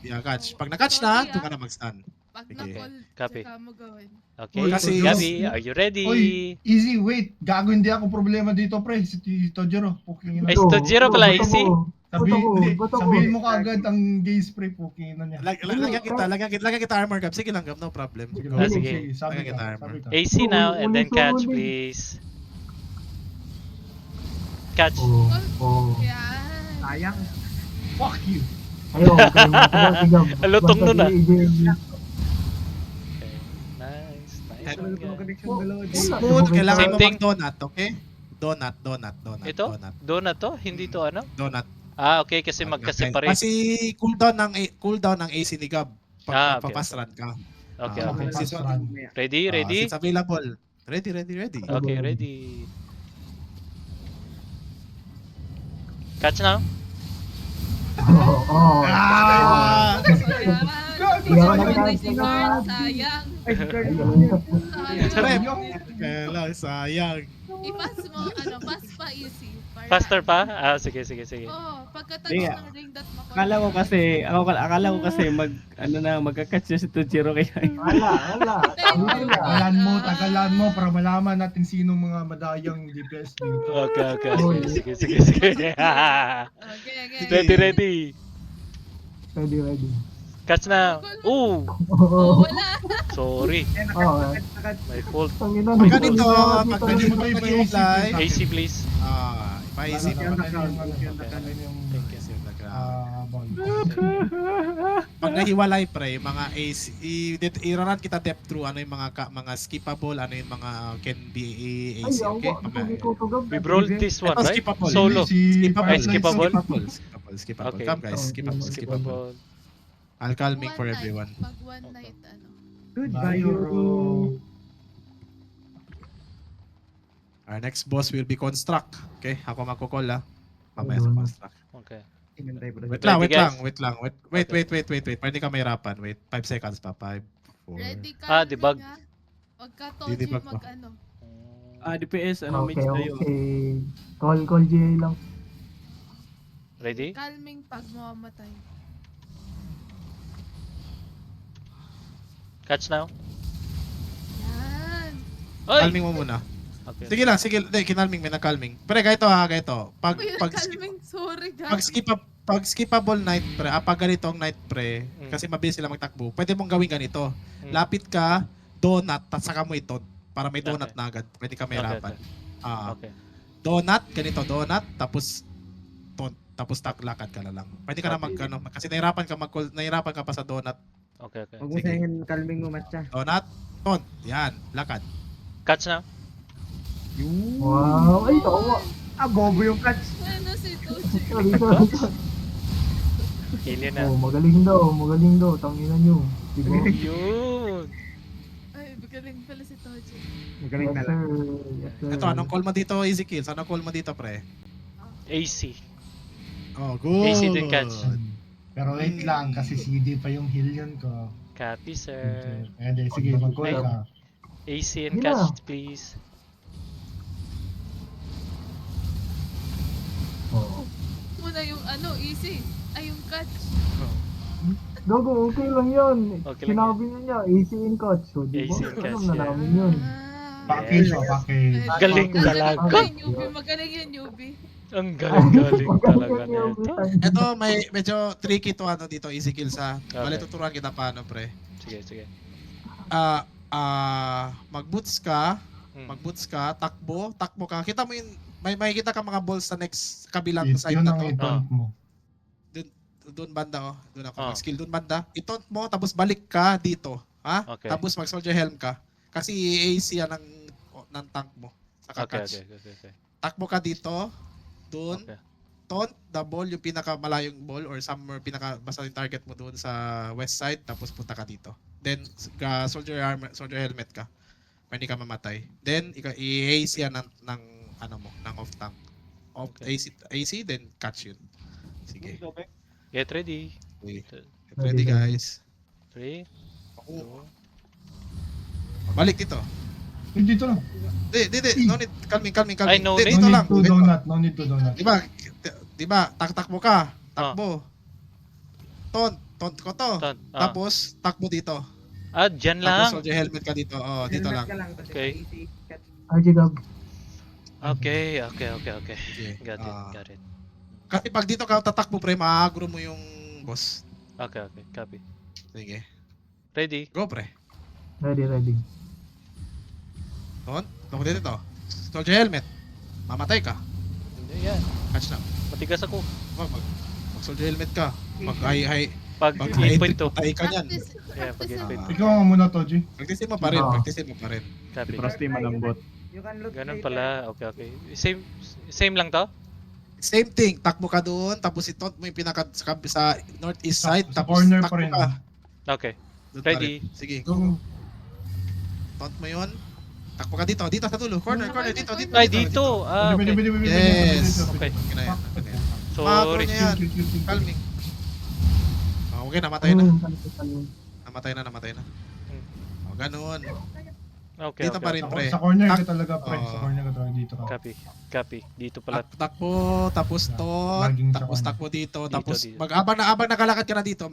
Yeah, catch. Pag na-catch na, doon ka na mag-stun. Pag Sige. na-call, Copy. tsaka mo gawin. Okay. Kasi- Gabi, are you ready? Oy, easy, wait. Gago, hindi ako problema dito, pre. Si Tojiro. Puking Ay, ina. si Tojiro pala, easy. Sabihin mo kaagad ang gay spray, puking ina niya. Lagyan kita armor cap. Sige lang, Gab. No problem. Go. Ah, sige. Sabi Lagyan kita ka, armor. sabi ka. AC now and then catch, please. Catch. Yan. Sayang. Fuck you. Ayaw, okay. Lutong nun, ah. Basta Okay. Nice. Nice one, guys. Connection dalawa, Jay. Smooth, kailangan Same mo thing. mag-donut, okay? Donut. Ito? Donut to? Hindi to ano? Donut. Ah, okay. Kasi magka-separate. Kasi cooldown ng AC ni Gab. Ah, Pag okay. fast run ka. Okay, Ah, okay. Since- Ready? Since available. Ready. Okay, ready. Catch now. Oo. Ah! Sayang. Hindi ako Birthday nag-catch si Carl, sayang. Ay, girl. Sayang. Kaya lang, sayang. I-pass mo, pass pa easy. Para- Faster pa? Ah, sige. Oo, pagka-touch Hindi, ng ring dot mo. Akala ko kasi magka-catch na si Tojiro kaya. Wala. Tagalan mo para malaman natin sino mga madayang DPS dito. Okay. Sige. Okay. Ready. Ready. Catch na. Ooh, Oh, wala. sorry. Oo. My fault. Tangina. Pag ganito, pag ganito mag-reply, AC please. ipa-AC mo. Yung Thank you. habang Pag nahiwalay pre, mga AC, i-run kita depth through ano yung mga skippable, ano yung mga can be Ay, AC, okay? ako ko to gab. We've rolled this one, Ito, right? skippable. Solo. Skippable. Ay, skippable? Skippable. Okay. Come guys, skippable. Skippable. I'll calming One for night, everyone. Pag one night, ano. Goodbye, Euro. Our next boss will be Construct. Okay, ako magko-call mamaya sa Ayun. Construct. Okay. Ingantay bro. Wait lang, Ready, wait guys? lang, wait lang. Wait. Pwede ka mahirapan. Wait, 5 seconds pa. 5, 4. Ready ka, debug. Huwag ka Toji Didebug pa. mag-ano. DPS, ano, mage Okay, tayo. okay. Call GA lang. Ready? Calming pag mamamatay. Catch now? Yan. Oy! Calming mo muna. Okay. Sige lang, sige. Hindi, kinalming, may na-calming. Pero ganito ganito. Uy, calming. Sorry, guys. Pag skippable night pre, pag ganito ang night pre, Mm. kasi mabilis sila magtakbo, pwede mong gawin ganito. Mm. Lapit ka, donut, tapos saka mo ito. Para may donut Okay. na agad. Pwede ka Okay, mahirapan. Okay. Donut, ganito, donut, tapos tapos lakad ka na lang. Pwede ka na kasi nahirapan ka pa sa donut. Okay, okay. Huwag mo Sige. sayangin kalming mo, matcha. Donut, yan, lakad. Catch now? Wow, ay, tawa. Bobo yung catch. Ano si Toji? Sorry. Alien na. Oh, magaling daw. Tanginan nyo. Diba? Yun! Ay, magaling pala si Toji. Magaling Yes, na lang. sir. Yes, sir. Ito, anong call mo dito, Easy Kills? Anong call mo dito, pre? AC. Oh, good. AC din catch. Pero wait lang, kasi CD pa yung heal yun ko. Copy, sir. Sige, mag-call ka. AC and Sige na. catch, please. Oh. Muna yung ano, easy. Ay, yung catch. Gago, okay lang yun. Okay lang Sinabi niya, easy in coach. So, di ba? Easy in Alam catch, na yeah. namin yun. Package o package. Galing Magaling talaga. Ay, newbie. Magaling yan, newbie. Ang galing talaga nito. Ito, medyo tricky to dito, Easy Kills Okay. Bale, tuturuan kita paano, pre. Sige. Mag-boots ka, Hmm. takbo ka. Kita mo yun, may makikita ka mga balls sa next kabilang side Yun na ang to. i-taunt mo. Doon banda, doon ako Ah. mag-skill. Doon banda, itaunt mo, tapos balik ka dito. Ha? Okay. Tapos mag-soldier helm ka. Kasi i-AC yan ng tank mo. Sa Okay. catch. Takbo ka dito, doon, Okay. taunt the ball, yung pinakamalayong ball or somewhere basta yung target mo doon sa west side, tapos punta ka dito. Then soldier helmet ka. Pwede ka mamatay. Then i-AC yan ng off tank. Okay. AC then catch yun. Sige. Get ready. Okay. Get ready guys. 3, 2, Balik dito. Dito lang. Di. No need. Calming. Ay, no Di, need? Dito No lang. need to donut. No need to donut. Diba, takbo ka. Takbo. Taunt ko to. Taunt. Tapos, takbo dito. Dyan Tapos, lang. soldier helmet ka dito. Oh, dito Helmet lang. ka lang kasi Okay. easy catch. RG Gab. Okay. Sige. Got it. Kasi pag dito ka tatakbo, pre, maagro mo yung boss. Okay. Copy. Sige. Ready? Go, pre. Ready. Taunt. Takbo dito. Soldier helmet. Mamatay ka. Hindi yan. Catch na. Matigas ako. Mag soldier helmet ka. Mag-high. Pag Mag-high. 8.2. Patay ka niyan. Practice. Yeah, pag Practice. 8.2. Ikaw nga muna, Toji. Practicein mo pa rin. Ah. Copy. malambot. You can look Ganun later. pala. Okay. Same lang to? Same thing. Takbo ka doon. Tapos i-taunt mo yung sa northeast side. Sa Tapos corner pa takbo rin. ka. Okay. Doon pa Ready? rin. Sige. Go. Taunt mo yun. Takbo ka dito. Dito sa dulo. Corner. Dito. Ay, dito. Bili. Okay. Yes. Okay. Okay na yan. Okay na yan. Sorry. niya yan. Calming. Okay, namatay na. Namatay na. Oh, ganun. Okay. Dito pa rin, pre. Sa corner ka talaga, pre. Oo. Sa corner ka talaga dito ka. Copy. Dito pala. Takbo, tapos to, Laging sa tapos corner. takbo dito, Dito, tapos dito. habang nakalakad ka na dito,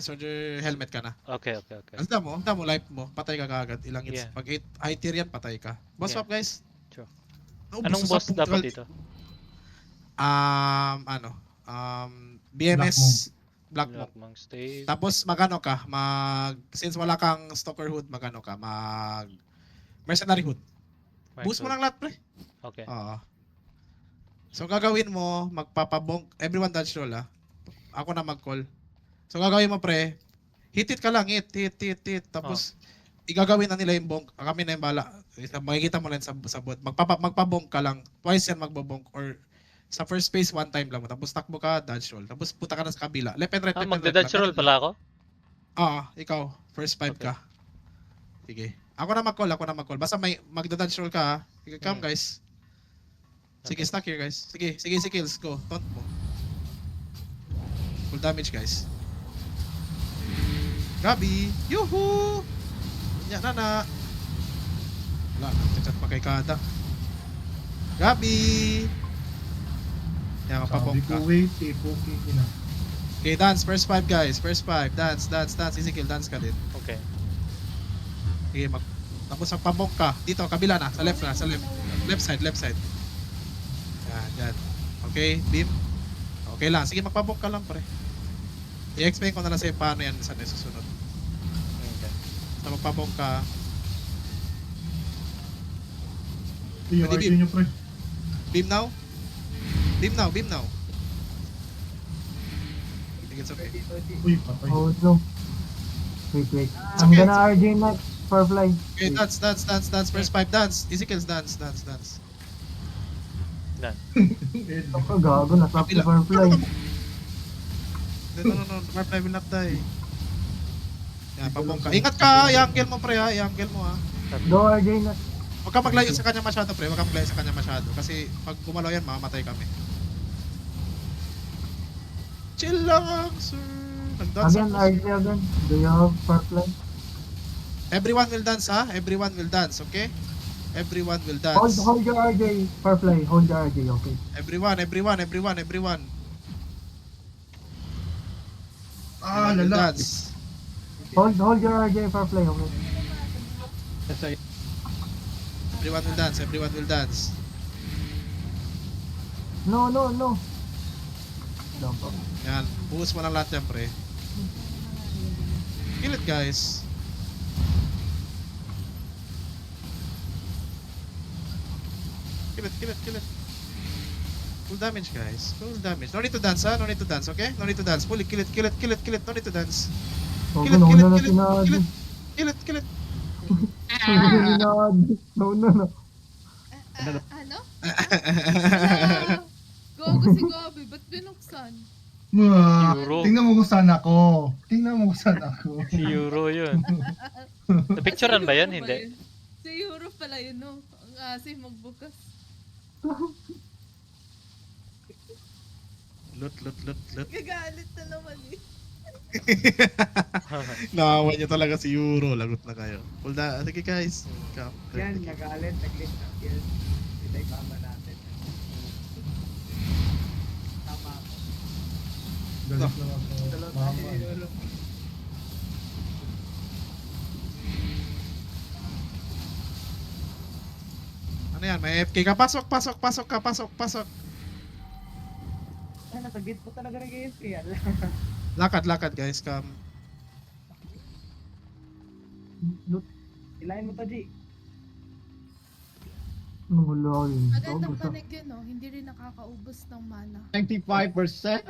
soldier helmet ka na. Okay. Ang mo, life mo, patay ka kagad. Ilang hits. Yeah. Pag high tier yan, patay ka. Boss Yeah. swap, guys. Sure. No, Anong basta boss sa dapat punctual- dito? BMS Black Monk. Black Monk Stave. Tapos magano ka, since wala kang stalker hood, magano ka, mercenary hood. Boost mo lang lahat, pre. Okay. Oo. So gagawin mo, everyone dodge roll Ako na mag-call. So gagawin mo pre, hit ka lang, hit. Tapos igagawin na nila yung bonk. Kami na yung bala. Makikita mo lang sa bot. Magpabonk ka lang. Twice yan magbobonk or sa first phase one time lang. Tapos takbo ka, dodge roll. Tapos punta ka na sa kabila. Left and right, left and right. Magda-dodge roll pala ako? Ikaw. First 5 Okay. ka. Sige. Ako na mag-call. Basta may magda-dodge roll ka ha. Sige, come guys. Sige, stuck here guys. Sige, kills. Go. Taunt mo. Full damage guys. Gabi! Yuhu! Yan na. Wala, nagchat pa kay Kada. Gabi! Yan, Sabi mapabong ko ka. wait, okay na. Okay, dance. First 5 guys. First 5. Dance. Easy kill. Dance ka din. Okay. Okay, tapos magpabong ka. Dito, kabila na. Sa left na. Sa left. Left side. Yan. Okay, beam. Okay lang. Sige, magpabong ka lang, pre. I-explain ko na lang sa'yo paano yan sa susunod. Okay. Sa magpabong ka. Yung Pwede RJ nyo pre. Beam now. I think it's okay. Uy, patay. Oh, no. Wait. I'm gonna RJ next for fly. Okay, dance. First 5, dance. Easy kills, dance. Ako, gago. Nasap si for fly. No. Firefly will not die. Yan, pabong ka. Ingat ka, i-angle mo pre ha. I-angle mo ha. Go RJ next. Huwag ka maglayo sa kanya masyado pre. Kasi pag gumalaw yan, mamamatay kami. Chill lang, sir. Nag-dance Again, ako. RJ again. Do you have for fly? Everyone will dance ha. Everyone will dance, okay? Everyone will Hold dance. your RJ for fly. Hold your RJ, okay. Everyone. Ah, Everyone will lala. dance. Hold your RJ for fly, okay. That's right. Everyone will dance. No. Don't po. Yan. Buhos mo lang lahat yan, pre. Kill it, guys. Kill it. Full damage, guys. Full damage. No need to dance, ha? No need to dance, okay? No need to dance. Fully kill it. No need to dance. Oh, Kill it. no, sinad. Kill it. Sinad. No. Ano? Wala. Gogo si Gobi, ba't binuksan? Euro. Tingnan mo kung saan ako. Si Euro yun. Napicturean ba yan? Hindi. Si Euro pala yun, no? Ang asim magbukas. Loot. Gagalit na naman eh. Nakawan niya talaga si Euro. Lagot na kayo. Full da. Sige, guys. Come. Yan, nagalit, nag-list ng kills. Ito yung tama natin. Tama ako. Galit lang ako. Mama. Ano yan? May FK ka. Pasok. Ay, nasa gate po talaga ng AFK yan. Lakad, guys. Come. Ilahin mo to, G. Wala ko yun. Magandang panig yun, no? Hindi rin nakakaubos ng mana. 95%.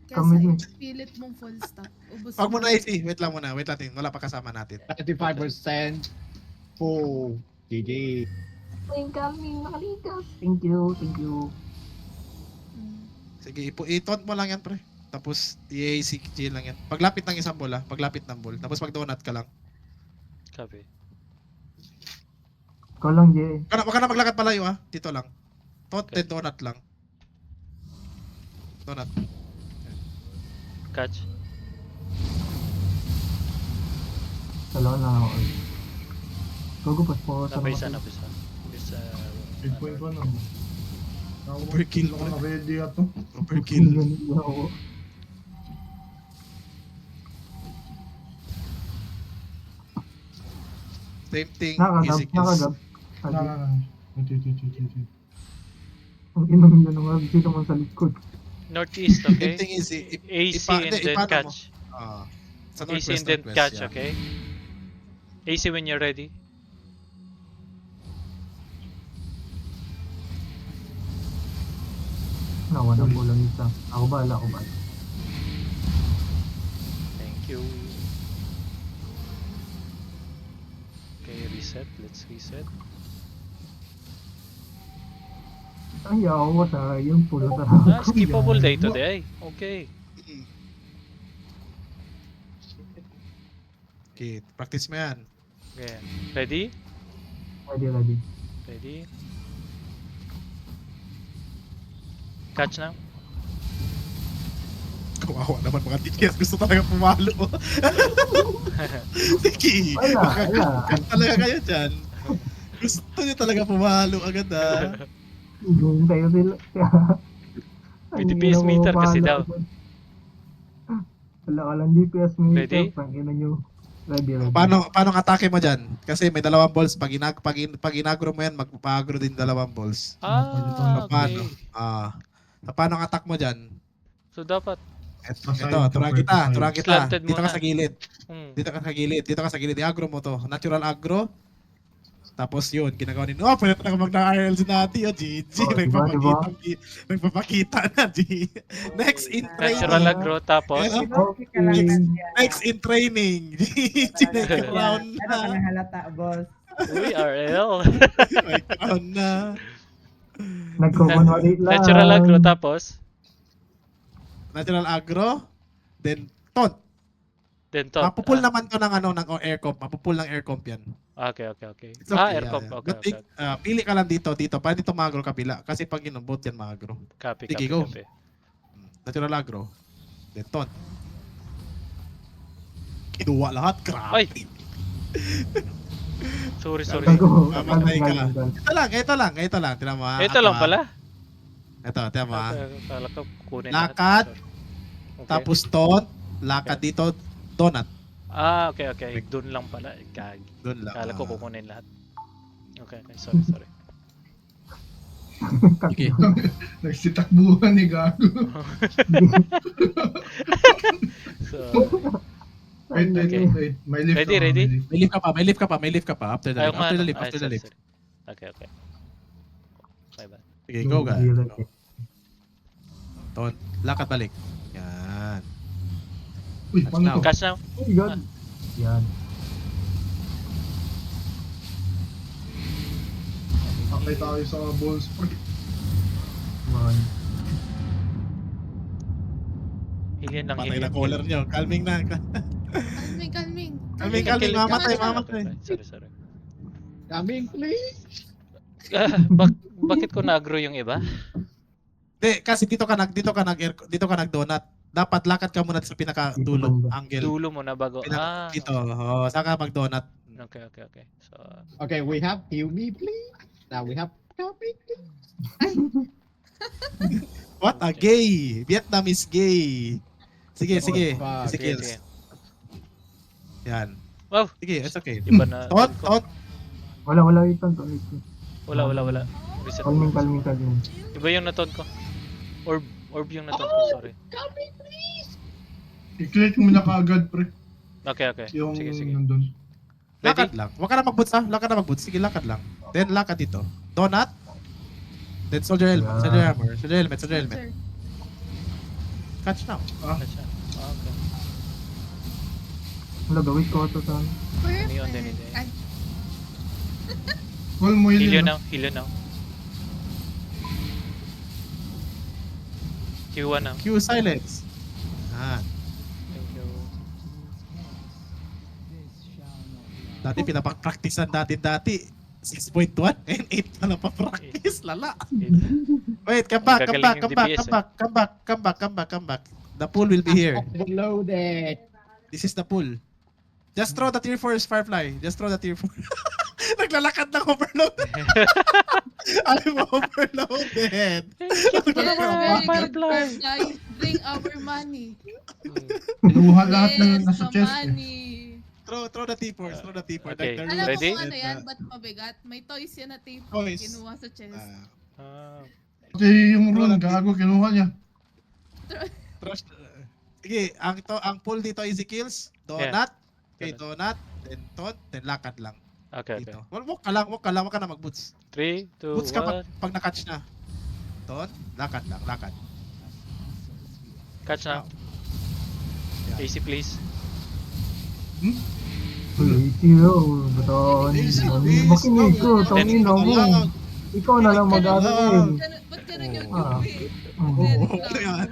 Kami din. Kesa pilit mong full stack. Ubos Pag mo na. na AC. Wait lang muna. Wala pa kasama natin. 95% full. GG. Incoming, nakalikas. Thank you. Mm. Sige, i-taunt mo lang yan, pre. Tapos, i-AC lang yan. Paglapit ng isang bola. Paglapit ng ball. Tapos mag-donut ka lang. Copy. Ikaw lang, Jay. Wag ka na maglakad palayo, ha. Dito lang. Taunt Okay. then donut lang. Donut. Catch. Dalawa na ako. Gago, pas po sa Napisa. 8.1 naman. Overkill, Ako na ready ato. Overkill. ako. Same thing. Nakagab. Easy kills. Wait. Ang inang yun ang dito naman sa likod. Northeast, Same okay? thing easy. AC and then ipano mo. catch. Sa AC northwest, and then northwest, catch, yeah. okay? AC when you're ready. Nawa na po lang isa. Ako ba? Q. Okay, reset. Let's reset. Ayaw mo sa yung pulo sa Ah, skippable day today. Okay. Okay, practice mo yan. Okay. Ready? Ready. Ready? Catch now. Kawawa naman mga DPS. Gusto talaga pumalo. Sige. Wala. Talaga kayo dyan. Gusto nyo talaga pumalo agad Hintay ko sila. May DPS meter kasi daw. Wala ka lang DPS meter. Ready? Pangina nyo. Ready. Paano atake mo dyan? Kasi may dalawang balls. Pag inagro mo yan, magpapagro din dalawang balls. Ah, Paano? okay. Paano ang attack mo dyan? So dapat Ito, Side turuan to kita. side. Turuan kita. Slanted Dito ka muna. sa gilid. hmm. Dito ka sa gilid. I-agro mo to. Natural agro. Tapos yun, ginagawa ni oh, pwede talaga mag-RL si Nati. Oh, GG. Oh, diba? Nagpapakita na, G. Next in Natural training. agro tapos Eh, Okay. Next in training. GG. May crown Ano ka na. na halata, boss? uy, RL. May crown na. Nagkukunwari lang. Natural agro tapos Natural agro. Then, taunt. then tot. Mapupul naman to ng ng air comp. Mapupul ng air comp yan. Okay. It's Ah, okay, air comp. Okay, But okay. pili ka lang dito. Para dito magro kabila. Kasi pag inubot yan magro. Copy, Sige, copy, go. copy. Natural agro. Then taunt. Kinuha lahat. Grabe. Ay! Sorry. Gago. Mamatay ka. Ito lang. Tinan mo. Ito lang pala. Ito, tinan mo. Kala ko kunin Lakad. Okay. Tapos taunt. Lakad dito. Donut. Ah, okay. Doon lang pala. Gag. Doon lang. Kala ko kukunin lahat. Okay. Sorry. Okay. Nagsitakbuhan ni Gago. So, Wait. May lift Ready, ako, ready? may lift. May lift ka pa. After the ayaw lift. nga. After the lift. Ay, After the sorry, lift. sorry. Okay. Bye. Sige, go guys. Taunt. Lakad balik. Yan. Uy, paano to? Catch now. Oh my God. Yan. Sakay tayo sa balls. Man. Hilyan lang. Patay na caller nyo. Calming na. Calming. Calming. Mamatay. Sorry. Coming, please. Bakit ko na-agro yung iba? Hindi, kasi dito ka nag-donut. Dapat lakad ka muna sa pinaka-dulo. Angle. Dulo mo na bago. Dito. Saka mag-donut. Okay. So, Okay, we have heal me, please. Now we have coming, please. What a gay! Vietnamese gay! Sige. sige. Yan. Wow, Sige, it's okay. iba na. Taunt. Wala ito. Wala. Reset. Kalming. Iba yung naton ko. Orb yung naton ko, sorry. Coming, please. I-click mo na kaagad, pre. Okay. Yung Sige. nandun. Lakad lang. Huwag ka na mag-boots ha. Lakad na mag-boots. Sige, lakad lang. Then, lakad dito. Donut. Then, soldier helmet. Yeah. Soldier armor. Soldier helmet. Sir. Catch now. Okay. Wala, gawin ko ito sa... Neon din hindi. Ay, Call mo yun. Hilyo now. Q1 now. Q silence. Thank you. Dati pinapag-practicean dati. 6.1 and 8 na pa-practice. Lala. Wait, come back. Gagaling yung DPS, Come back. The pool will be here. Overloaded. This is the pool. Just throw the tier 4 Firefly. Just throw the tier 4. Naglalakad ng overloaded. I'm overloaded. yes, very good. Firefly. Guys, bring our money. Kinuha lahat ng Yes, nasa the chest eh. money. Throw the T4. Throw the T4. Okay. Alam mo Ready? kung ano yan? Ba't mabigat? May toys yan na tape. Toys. Kinuha sa chest. Pati yung rune, Gago, kinuha niya. Sige, ang pool dito easy kills. Donut. Okay, donut. Then taunt. Then lakad lang. Okay. Dito. Walk ka lang. Wag ka na mag-boots. 3, 2, Boots ka 1. pag na-catch na. Taunt. Lakad lang. Lakad. Catch now. Yeah. AC please. Tiro, baton. Makinig ko, tangin na mo. Ikaw na lang mag-apel. Ba't ganun yung Ah. UV? Oo, Very ano loud. yan?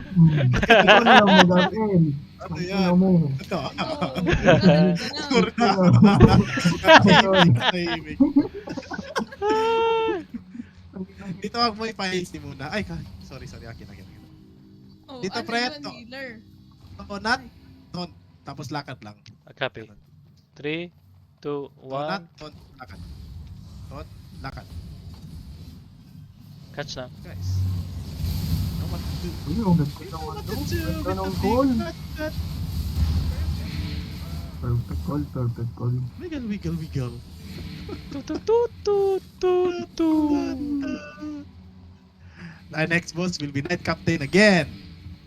Ikaw na lang mag-apel. Ano Tangin yan? na mo. Ito. Oo, ganun ka na. Kurna. Tahimik. Dito wag mo ipa-AC muna. Ay, sorry, akin. Oh, Dito, ano pre, yun, to. healer? Donut, ton, tapos lakad lang. Copy. 3, 2, Donut, 1. ton, lakad. Ton, lakad. Catch na. Guys. No, what to do? Uy, ang ganda ng ano. Ganda ng call. Perfect call. Wiggle. Our next boss will be Night Captain again.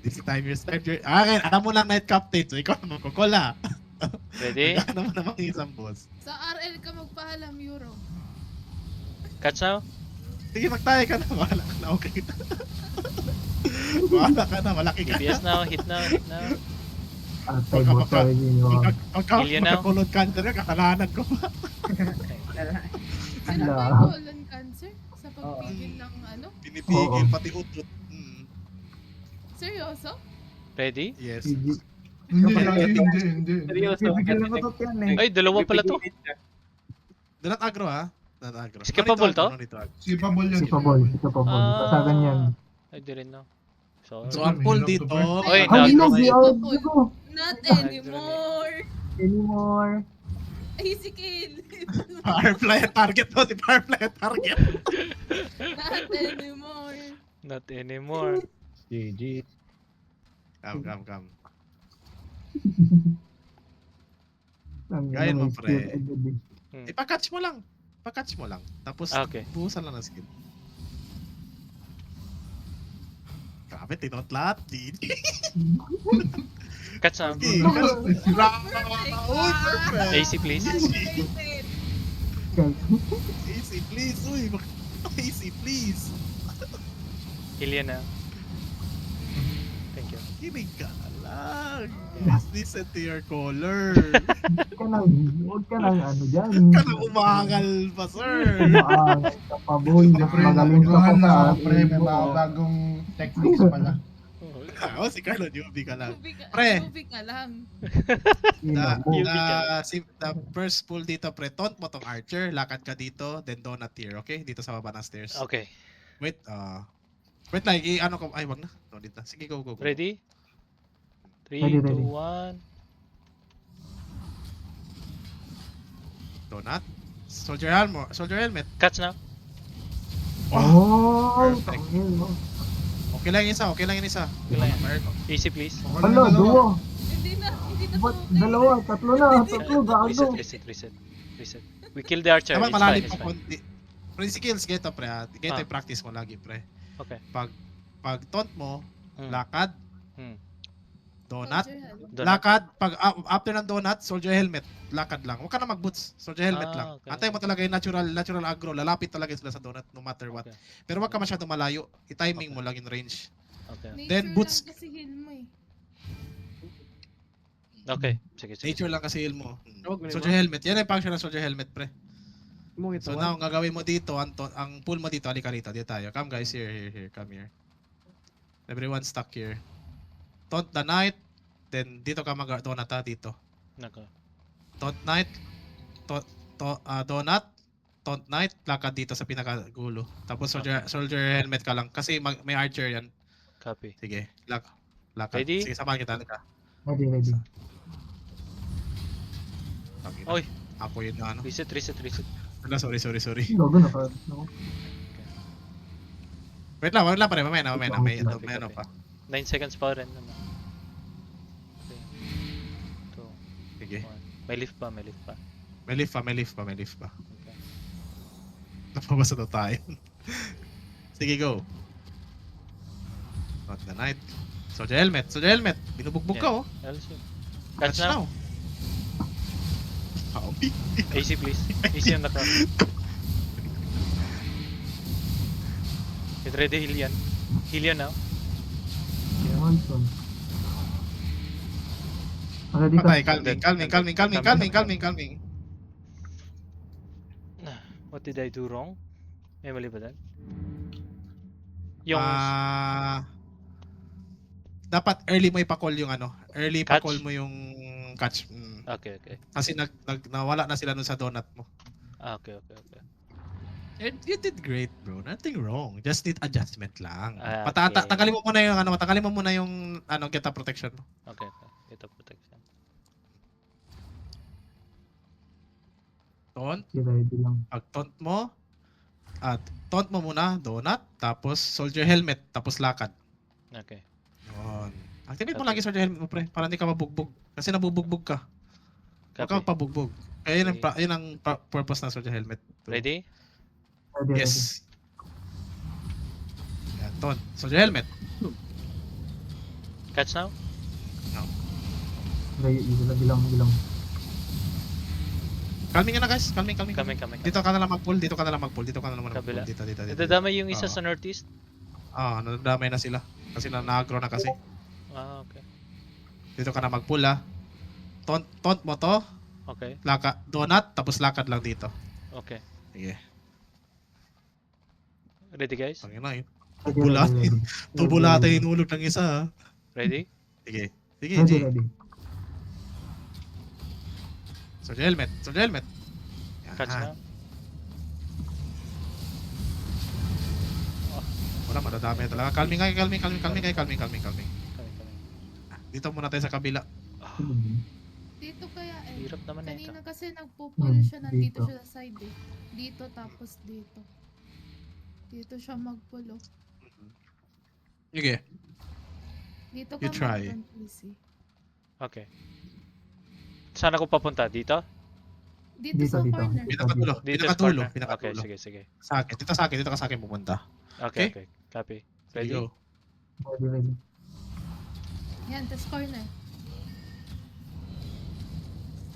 This time you start your... Akin, alam mo lang Night Captain, so ikaw naman kukola. Ready? Ano mo naman yung isang boss. Sa RL ka magpaalam, Euro. Catch now? Sige, magtayo ka na. Bahala ka na, okay. Bahala ka na, malaki ka. DPS now, hit now. Atay mo sa yun. Million now? Magkakulod cancer ka, kasalanan ko pa. Sila Ala. ba yung colon cancer? Sa pagpigil ng ano? Pinipigil, Oo. pati utot. Seryoso? Ready? Yes. Hindi. Seryoso. Bibigyan lang ko to yan eh. Ay, dalawa pala to. Donut agro ha? Donut agro. Skippable to? Si Pabol yan. Si Pabol. Pasagan yan. Ay, di rin no. Sorry. So, ang pull dito, Oy, Ay, nag- hindi ako. Not anymore! Anymore. Ay, si Kill! Firefly ang target mo, si Firefly ang target. Not anymore! Not anymore. GG. Come. Ang Gaya mo, may pre. spirit agad eh. Ipa-catch mo lang. Pa-catch mo lang. Tapos, Okay. buhusan lang ng skill. Grabe, tinot lahat. Catch now. Okay, Uy, perfect. AC please. Easy, please. Uy, easy, please. Hillian na. Thank you. Kinig ka lang. Just listen to your caller. Huwag ka nang ano dyan. Ka na umangal pa, sir. Umaangal ka pa, boy. Mas Pre, magaling ka pa nagkuhan sa lang ako, pre. May atin mga mo. bagong techniques pala. Oh, si Carlo, newbie ka lang. Pre! Pre. Movie ka lang. Ina mo. The first pull dito, pre, taunt mo tong archer, lakad ka dito, then donut here, okay? Dito sa baba ng stairs. Okay. Wait, wait lang, ano ko, ay, wag na. No, dito. Sige, go. Ready? 3, Ready, 2, ready. 1. Donut. Soldier helmet. Catch now. Oh, Perfect. tangin mo. Okay lang yung isa. Okay lang yan. Easy please. Hala, duwa. Hindi na Ba't to okay. dalawa? Tatlo na. Tatlo, gago. Reset. We kill the archer. Dapat It's malalim fine, pa it's fine. konti. Pre, skills, geto, pre. Geto Ah. yung practice mo lagi, pre. Okay. Pag taunt mo, Hmm. lakad, Hmm. donut, Soldier helmet. Donut. lakad, pag after ng donut, soldier helmet, lakad lang. Huwag ka na mag-boots, soldier helmet Ah, lang. okay. Antay mo talaga yung natural aggro, lalapit talaga sila sa donut no matter what. Okay. Pero wag ka masyadong malayo, i-timing Okay. mo lang yung range. Okay. Nature Then, boots. lang kasi heal mo eh. Okay. Sige. Nature lang kasi heal mo. Huwag mo Soldier helmet, yan ang function ng soldier helmet, pre. Mo ito. So now, ang gagawin mo dito, ang pull mo dito, halika rito, dito tayo. Come guys, here, come here. Everyone stuck here. Taunt the knight, then dito ka mag-donut dito. Nako. Taunt knight, donut, taunt knight, lakad dito sa pinakagulo. Tapos soldier helmet ka lang, kasi may archer yan. Copy. Sige, lakad. Ready? Sige, samahan kita, halika. Ready. Tangina. Oy. Ako yun na ano. Reset. Wala, sorry. Gago na pa. Wait lang pare, mamaya na, may Copy, ano pa. 9 seconds pa rin. 3, 2, Sige. 1. May lift pa. May lift pa. Okay. Napabasa na tayo. Sige, go. Not the night. Soldier helmet. Binubugbog ka, oh. LC. Catch now. Hawi. AC please. AC yung naka. Get ready, Hillian. Hillian now. Ready ka? Patay, calming. What did I do wrong? May mali ba dyan? Yung Dapat early mo ipa-call yung ano. Early Catch? pa-call mo yung catch. okay. Kasi nawala na sila nun sa donut mo. Okay. You did great, bro. Nothing wrong. Just need adjustment lang. Okay. Tanggalin mo muna yung get up protection mo. Okay. Ito protection. Taunt. Ready lang. Pag taunt mo muna, donut, tapos soldier helmet, tapos lakad. Okay. Yun. Activate mo Okay. lagi soldier helmet mo, pre, para hindi ka mabugbog. Kasi nabubugbog ka. Huwag ka Copy. magpabugbog. Kaya yun Okay. yun ang purpose ng soldier helmet. Ready? Ready. Yes. Yan, taunt. Soldier helmet. Catch now? Ready. Bilang. Calming ka na, guys. Calming. Kami. Dito ka na lang mag-pull. Dito. Kabila. Dito. Nadadamay yung isa Oo. sa northeast? Nadamay na sila. Kasi na-aggro na kasi. Okay. Dito ka na mag-pull, ha. Taunt mo to. Okay. Donut, tapos lakad lang dito. Okay. Sige. Ready guys? Tangin na yun. Ready. Tubulate yung inulog ng isa, ha. Ready? Sige, G. Ready. Soldier helmet. Yan. Catch now? Wala, madadami talaga. Calming. Kami. Dito muna tayo sa kabila. Dito kaya eh. Hirap naman na ito. Kanina kasi nagpo-pull siya, nandito dito. siya sa side eh. Dito tapos dito. Dito siya mag-pull oh. Sige. Dito You ka try. mag-front PC. Okay. Saan ako papunta? Dito? Dito sa Dito. corner. Dito sa corner? Okay, Pinakatulo. sige. Sa akin. Dito ka sa akin pumunta. Okay. Copy. Ready? Go. Ready. Yan, tas corner.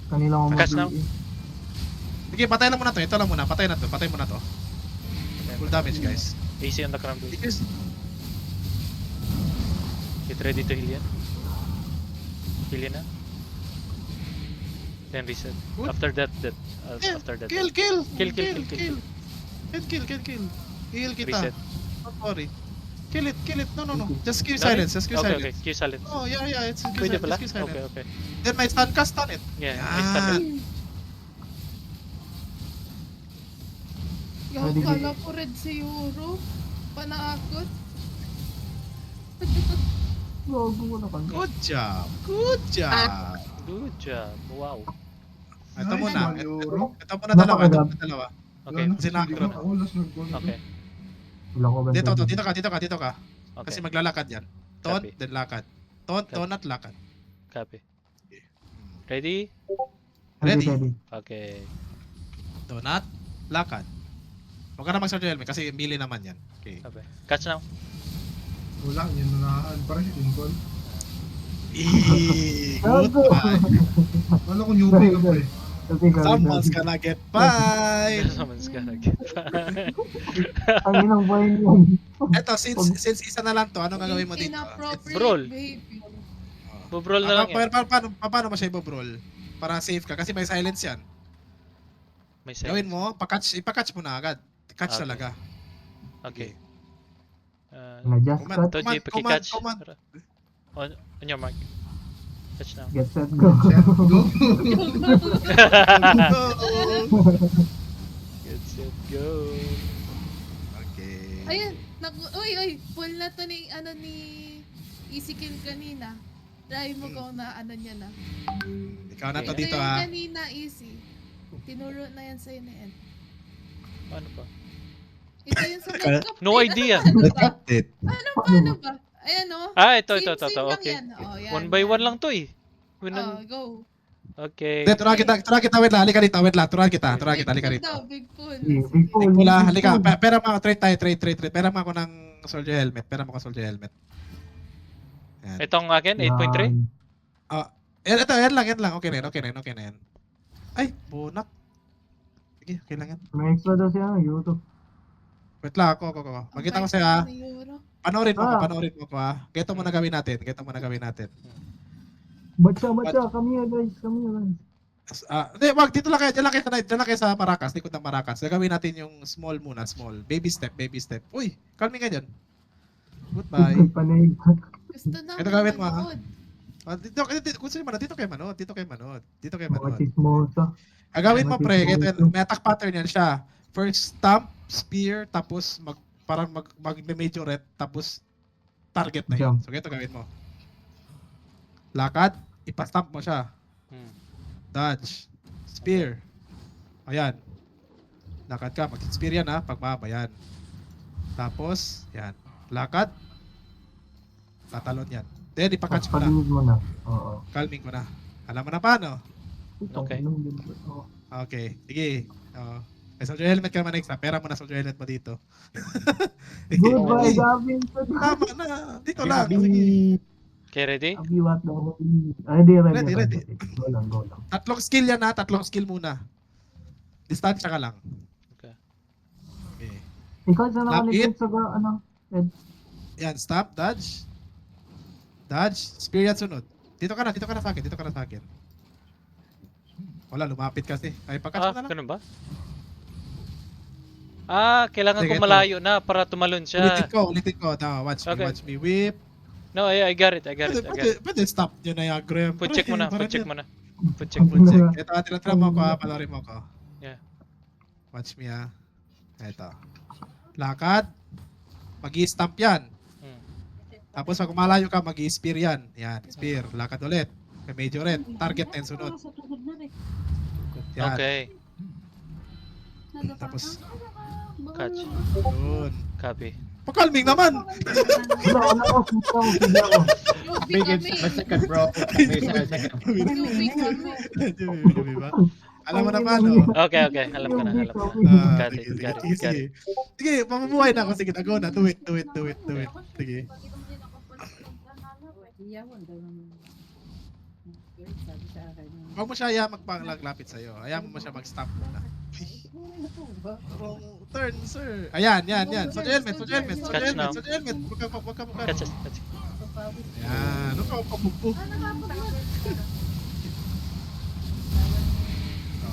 Kanila ko Catch now? Sige, patay lang muna to. Ito lang muna. Patay mo na to. Full damage, guys. AC on the crown dude. Because Get ready to heal yan. Heal yan na. Then reset. Good. After that. After that. Kill. Kill. Heal kita. Reset. Don't worry. Kill it. No. Just keep Sorry? silence. Okay. Keep silence. Oh, yeah. It's Pwede pala? keep silence. Okay. Then may stun ka, stun it. Yeah, Yan. I stand it. Yung Ready, kala ko red siguro. Panaakot. Gago ko na kanina. Good job. Good job. Wow. Ito muna. Euro. Ito muna dalawa. Okay. Kasi na-aggro na. Okay. Wala ko ganito. Dito ka. Kasi Okay. maglalakad yan. Taunt, Copy. then lakad. Taunt, Copy. donut, lakad. Copy. Ready? Ready. Okay. Donut, lakad. Huwag ka na mag-soldier helmet kasi mili naman yan. Okay. Okay. Catch now. Wala, yun na para si Lincoln. Good one. Ano kung newbie ka pre? Someone's gonna get five. Someone's gonna get Ang inang buhay niyan. Eto, since isa na lang to, anong gagawin mo dito? Inappropriate Brawl. behavior. Bubrol na lang yan. Paano mo siya ibobrawl? Para safe ka kasi may silence yan. May sense. Gawin mo, ipa-catch mo na agad. Catch Okay. talaga. Okay. Na-just Command. cut. Toji, paki-catch. command. On your mark. Catch now. Get set, go. Go! Get set, go. Okay. Ayun, uy, pull na to ni Easy Kill kanina. Try mo kung na ano niya na. Ikaw na to Okay. dito Ito yung ha. kanina Easy. Tinuro na yan sa'yo na yan. Paano ba? Ito yung sa makeup. No idea. Paano ba? Ayan o. Ito. Same lang Okay. yan. Oh, yan. One by one lang to eh. Oh, go. Okay. Hindi, turuan kita, wait lang, halika dito, turuan kita, halika Big dito. pull daw, big pull. Big pull. Wala, halika, pera mo ako, trade. Pera mo ako ng soldier helmet, Yan. Itong akin, 8.3? Yan lang, okay na yan. Ay, bunak. Sige, okay lang yan. May extra daw siya, YouTube. Wait lang, ako. Magkita ko sa'yo ha. Panoorin mo Ah. ko ha. Ganito mo na gawin natin. Bacha, kami ya guys, Hindi, wag, dito lang kayo, dyan lang kayo sa Maracas, likod ng Maracas. Gagawin natin yung small muna, small. Baby step. Uy, calming ka dyan. Goodbye. Panay. Gusto na Ito gawin mo, ha? manood. Kung sino man, dito kayo manood. Mga chismosa. Agawin mo, pre, Mati- ganito, may attack pattern yan siya. First stomp, spear, tapos mag-majorette, tapos target na yun. Jump. So, ganito gawin mo. Lakad, ipastamp mo siya. Dodge, spear. Ayan. Lakad ka, mag-spear yan ha, pagmaba yan. Tapos, yan. Lakad, tatalon yan. Then, ipakatch mo na. Pag-lead mo na. Oo. Calming mo na. Alam mo na paano? Okay. Okay, sige. May soldier helmet ka naman next. Pera mo na soldier helmet mo dito. Goodbye, Gavin. Tama na. Dito lang. Gabi. Sige. Okay, ready? Abi, what the hell? Ready. Ready. Go lang. Tatlong skill yan ha. Tatlong skill muna. Distansya ka lang. Okay. Okay. Ikaw sa Lapit. nakalipid sa Yan, stop, dodge. Dodge, spear yan sunod. Dito ka na sa akin. Wala, lumapit kasi. Ay, pagkatch mo na lang. Ganun ba? Kailangan Sige, ko ito. malayo na para tumalon siya. Ulitin ko. Now, watch Okay. me. Whip. No, I got it. Pwede stop nyo na yung agro. Food check mo na. Food check. Ito, Ito, mo ko. Palorin mo ko. Yeah. Watch me ha. Ito. Lakad. Mag-i-stamp yan. Tapos pag malayo ka, mag-i-spear yan. Yan, spear. Lakad ulit. May majorette. Target na yung sunod. Yan. Okay. Tapos, Catch. yun. Copy. Pakalming naman! Wala ko. Sige ako. Newbie Big kami. a second, bro. Wait a second. Newbie kami. Di ba? Alam mo na paano. Okay. Alam ko na. Got it. Sige, mamubuhay na ako. Sige, go na. Do it. Sige. Huwag mo siya hayaan magpanglapit sa'yo. Hayaan mo siya mag-stop muna. Wrong turn, sir. Ayan. Soldier helmet. Catch now. Huwag ka mukha. Catch it. Ayan. Huwag ka mapapugpug.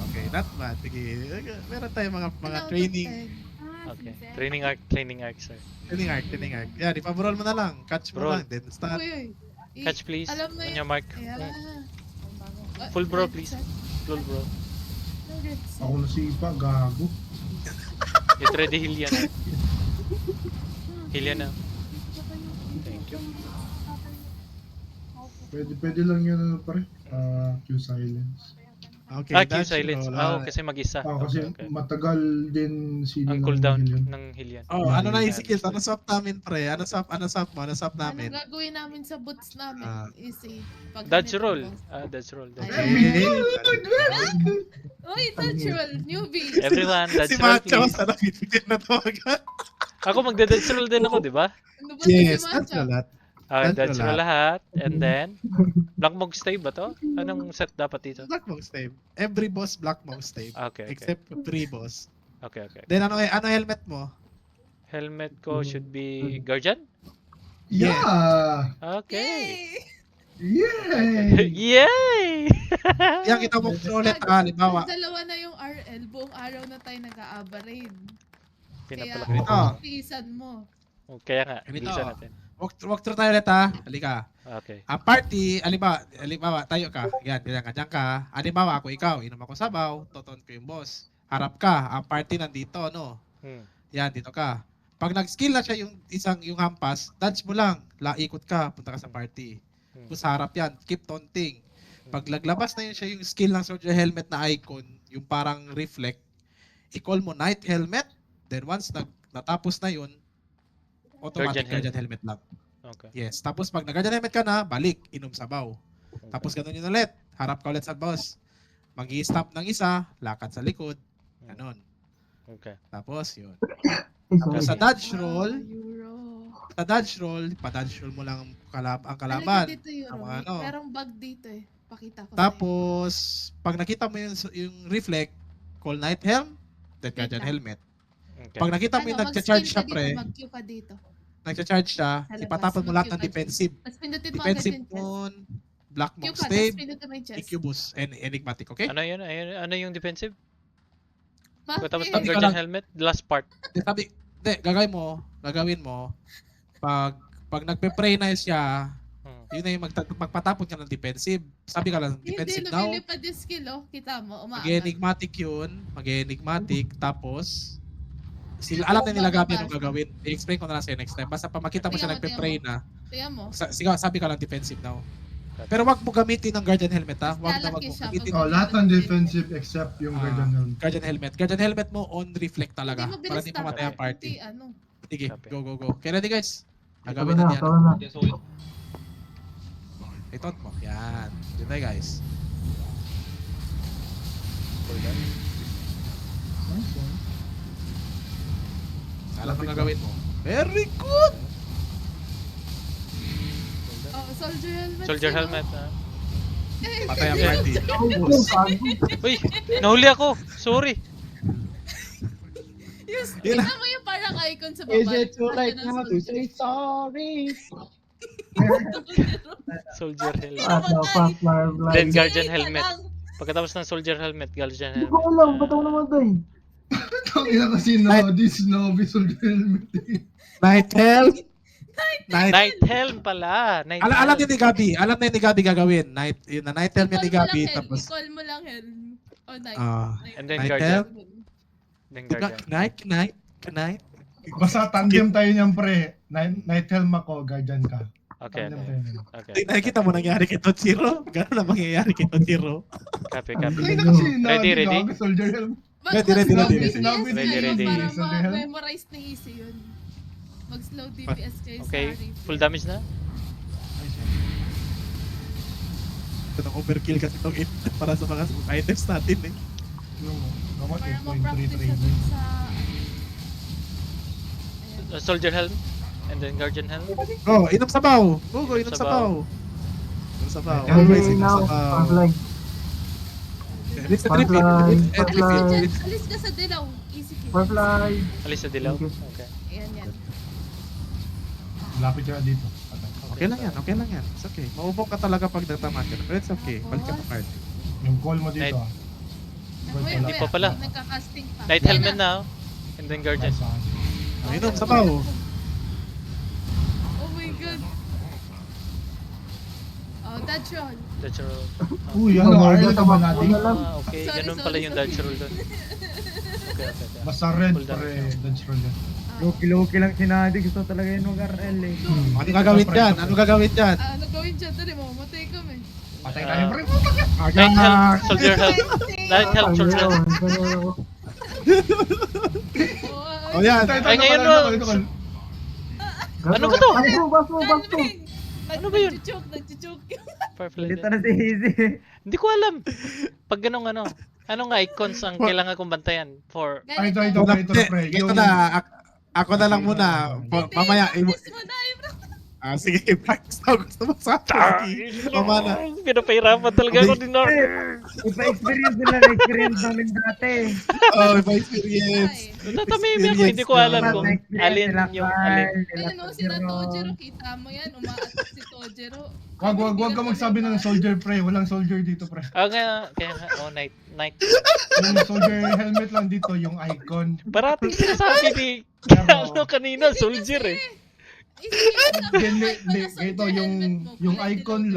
Okay, not bad. Sige. Meron tayong mga training. Okay. Training arc, sir. Training arc. Yan, ipabrol mo na lang. Catch mo Roll. lang. Then start. Uy. Catch please. Alam mo On yun. your mark. Ayan. Full bro, please. Full bro. Ako na si Ipa, gago. Get ready, heal yan. Heal yan na. Thank you. Pwede lang yun ano pare. Q silence. Okay, Q dodge silence. roll. Kasi mag-isa. Kasi Okay. matagal din sila Ang ng cooldown heal yun. ng heal yan. Oh, ano na yung skill? Ano swap namin, pre? Ano swap namin? Ano gagawin namin sa boots namin? Easy. Pag Dodge ganito, roll. boss. Dodge roll. Okay. Uy, dodge roll. Newbie. Everyone, Si dodge roll Macho, please. sana bibigyan na to agad. Ako magda-dodge roll din ako, di ba? Ano ba Yes, si that's Macho? a lot. Okay, Dodge dodge roll roll lahat. And then, Black Mog stay ba to? Anong set dapat dito? Black Mog stave. Every boss Black Mog stave. Okay. Except 3 boss. Okay. Then ano helmet mo? Helmet ko should be Guardian? Yeah! Okay. Yay! Yay! Yan kita mo ulit ha, halimbawa. Dalawa na yung RL. Buong araw na tayo nag-a-aberate. Pinapalaki Kaya, nito. Ito. tiisan mo. Kaya nga, Ganito. bilisan natin. Walk through tayo ulit ha. Halika. Okay. Ang party, halimbawa, tayo ka. Yan, ganyan ka. Halimbawa, ako ikaw, inom ako sabaw, toton ko yung boss. Harap ka, ang party nandito, no? Yan, dito ka. Pag nag-skill na siya yung hampas, dodge mo lang. Ikot ka, punta ka sa party. Kung sa harap yan, keep taunting. Pag naglabas na yun siya yung skill ng soldier helmet na icon, yung parang reflect, i-call mo night helmet, then once natapos na yun, automatic guardian helmet lang. Okay. Yes. Tapos pag nag-guardian helmet ka na, balik, inom sabaw. Tapos ganun yun ulit. Harap ka ulit sa boss. Mag-i-stamp ng isa, lakad sa likod. Ganon. Okay. Tapos yun. Sorry. Sa dodge roll, Euro. pa-dodge roll mo lang ang Talaga kalaban. dito Euro. Ang ano. Merong bag dito eh. Pakita ko. Tapos, pag nakita mo yung reflect, call night helm, then guardian helmet. Okay. Pag nakita mo yung nag-charge siya, pre, Mag-Q ka dito. nag-charge siya, Sa labas, ipatapon mo lahat ng mag-Q ka defensive. Tapos pindutin mo agad Defensive yung chest. moon, Black Q Monk ka, Stave, tapos pinit mo yung chest. Incubus, and Enigmatic, okay? Ano yun? Ano yung defensive? Bakit? Tapos Sabi ng ko Guardian lang- Helmet, last part. Gagawin mo, pag nagpe-pray na siya, Hmm. yun na yung magpatapon ka ng defensive. Sabi ka lang, Hindi, defensive now, lumilipad yung skill, oh. Kita mo, umaangat. mag-enigmatic yun, tapos, alam na nila Gabi anong gagawin. I-explain ko na lang sa'yo next time. Basta pa makita mo siya Tingnan mo, nagpe-pray na, Tingnan mo. sabi ka lang defensive now. Pero wag mo gamitin ng Guardian Helmet ha. Wag na wag Lalaki mo siya gamitin. Oh, lahat ng defensive except yung Guardian Helmet. Guardian Helmet. Guardian Helmet mo on reflect talaga. Hindi Para mabilis di mamatay ang party. Hindi, ano. Sige, Copy. go. Okay, ready guys? Tara Gagawin na, na yan. tara na. Itot mo. Yan. Yun tayo guys. Alam mo gagawin mo. Very good! Oh, soldier helmet. Soldier sino? helmet. Patay ang party. Uy, nahuli ako. Sorry. Yun Tingnan mo yung parang icon sa baba. Is it too late Nandyan ang now to soldier. say sorry? Soldier helmet. Ano, fast firefly. Then Guardian Isa helmet. lang. Pagkatapos ng soldier helmet, Guardian Hindi helmet. ko alam, ba't ako namatay? Tangina kasi Nodi, Snowy, Soldier Helmet. Night Helm. Night helm pala. Night Alam helm. ni Gabi. Alam na ni Gabi gagawin. Yun na night helm yan ni I-call mo Gabi. lang helm. Tapos, I-call mo lang helm. O night. And then Night Guardian. helm. Then Guardian. Night. Basta tandem tayo niyan pre. Night Helm ako, Guardian ka. Okay, Tandem okay. tayo niyan. Okay. Nakikita mo nangyari kay Tochiro? Gano'n na mangyayari kay Tochiro? Copy. Tangina kasi Nodi, Ready? gago, Soldier Helm. Ready. Sinabi ni Ready, Ready. Para Soldier helm. ma-memorize ni Easy yun. Mag-slow DPS kayo Okay, sa replay. full damage na? Ito ng overkill kasi itong para sa mga items natin eh. Yung, gamot, Para 8.3 ma-practice siya training. dun sa... Ayan. Soldier helm. And then Guardian helm. Go, inom sabaw! Go, inom Sabaw. sabaw! Inom sabaw. Okay, Always Okay, inom now, sabaw. frontline. Alis na Frontline, trip. frontline. Alis ka sa dilaw. Easy kill. Firefly. Alis sa dilaw. Okay. Okay. Ayan. Lapit ka dito. Okay lang yan. It's okay. Maubok ka talaga pag natamaan ka. Pero it's okay. Balik ka pa card. Yung call mo Night. dito ah. Uy, Hindi pa pala. Nagka-casting pa. Night Ayan helmet na. now. And then Guardian. Nice one. Inom sabaw. Oh my god. Oh, dodge roll. Dodge roll. Uy, ano, Oh, Arlo ka ba natin? Okay, Sorry, ganun pala sorry, yung sorry. dodge roll doon. Okay. Basta red Full pare, damage. dodge roll yan. Loki-loki lang si Nadi. Gusto talaga yun mag-RL eh. Ano gagawin dyan? Ano gagawin dyan? Ano gawin dyan? Dali, mamamatay kami. Patay tayo pre. Night helm, soldier helm. Night helm, Ay, soldier helm. ayun. Oh, O yan. Ay, ngayon no. Ano ba to? Basto. Ano ba yun? Nagchuchoke. Firefly Dito din. na si Easy. Hindi ko alam. Pag ganong anong icons ang kailangan kong bantayan for... Ay, ito na pre. Ito na. Ako na lang muna. Mamaya. Sige, practice na. Gusto mo sa akin. Mama na. Pinapahirapan talaga ako din. Ipa-experience nila na experience namin dati. Oh, may experience. Tatamimi ako. Hindi ko alam kung alin yung alin. Ayun o, sina Tojiro. Kita mo yan. Umaatak si Tojiro. Wag ka magsabi ng soldier pre. Walang soldier dito pre. Kaya nga, night. Yung soldier helmet lang dito, yung icon. Parating sinasabi ni kanina, soldier eh. Hindi, ito yung icon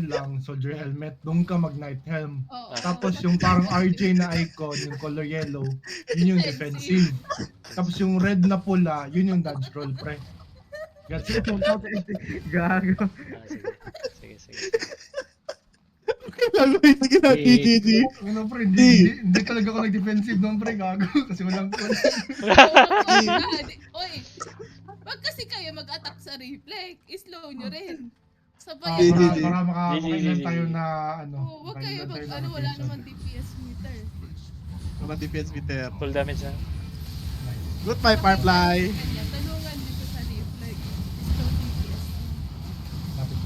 lang, soldier helmet. Doon ka mag night helm. Tapos yung parang RJ na icon, yung color yellow, yun yung defensive. Tapos yung red na pula, yun yung dodge roll pre. Gets it? Gago. Sige. Gagawin na gina, GG. Ano pre, hindi talaga ako nag-defensive noon pre, gago. Kasi walang call. Oy, wag kasi kayo mag-attack sa reflect. I-slow nyo rin. Sabay. Para makailan tayo na ano. Wag kayo makailan tayo mag, na wala rotation. naman DPS meter. Naman defense meter. Full damage na. Goodbye, Firefly. Kanya, tulungan dito sa reflect. Slow DPS. Lapit.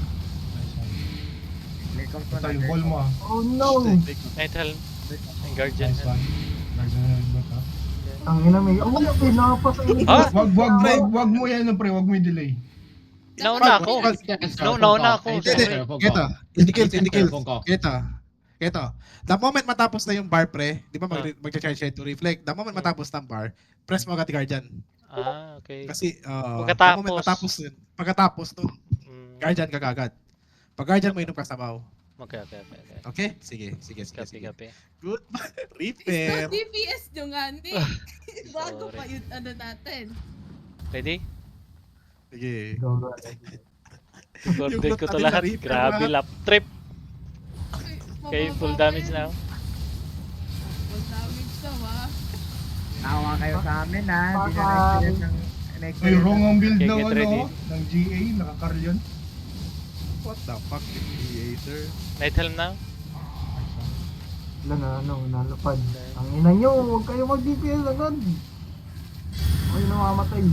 Nice one. Lekong Ito yung call mo ah. Oh no. Night helm. And Guardian Nice helm. one. Guardian helmet ha. Ang ina may. Oh, pinapas ang Ah! Wag mo yan pre, wag mo i-delay. Nauna ako. Nauna ako. Kita. The moment matapos na yung bar, pre, di ba mag-charge siya to reflect? The moment matapos ng bar, press mo agad yung guardian. Ah, okay. Kasi, Pagkatapos. the moment pagkatapos nun, guardian ka kagad. Pag guardian mo, inom ka sabaw. Okay. Okay? Sige. Copy. Good. It's Repair. not DPS nyo nga, ni. Bago pa yun, ano natin. Ready? Sige. Recorded loot ko to natin sa lahat. Reaper, Grabe, ha? lap trip. Okay, full damage now. Full damage na, ha? Tawa kayo sa amin ha. Hindi na na-experience ng Ay, wrong ang build Okay, ng get ready. ng GA, naka-Carlion. What the fuck is creator? Night helm now? Wala na, nalapad. Ang ina nyo, huwag kayo mag-DPS agad. Ay, namamatay.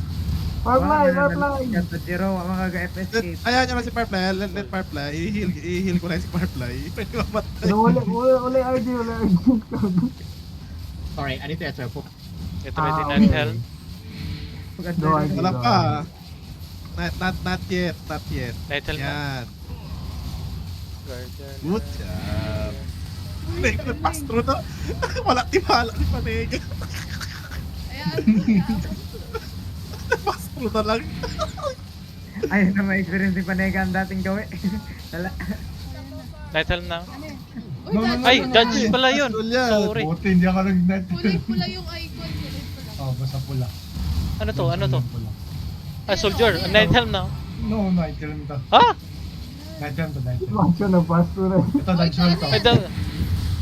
Firefly! Zero, makaga-FSK. Ayan nyo na si Firefly. Let Firefly. I-heal ko lang si Firefly. Pwede mamatay. Pero wala RJ. Sorry, I need to answer. Get ready, night helm. No RJ. Wala pa. Not yet. Night helm now. Yan. Guardian. Good job. Pass through to. Wala tiwala ni Panega. Ayan. Pass through na lang. Ayun na ma-experience ni Panega ang dating gawi. Tala. Night helm now. No. Ay, dodge pala yun. Yan. Sorry. Buti, hindi ako nag-net. Kulay pula yung icon. Kulay pula. Oh, basta pula. Ano to? Pula. Ah, soldier. Night helm now. No, night helm to. Ha? Night helm to, night helm. Macho na, pasto na. Ito, night helm to. Ay,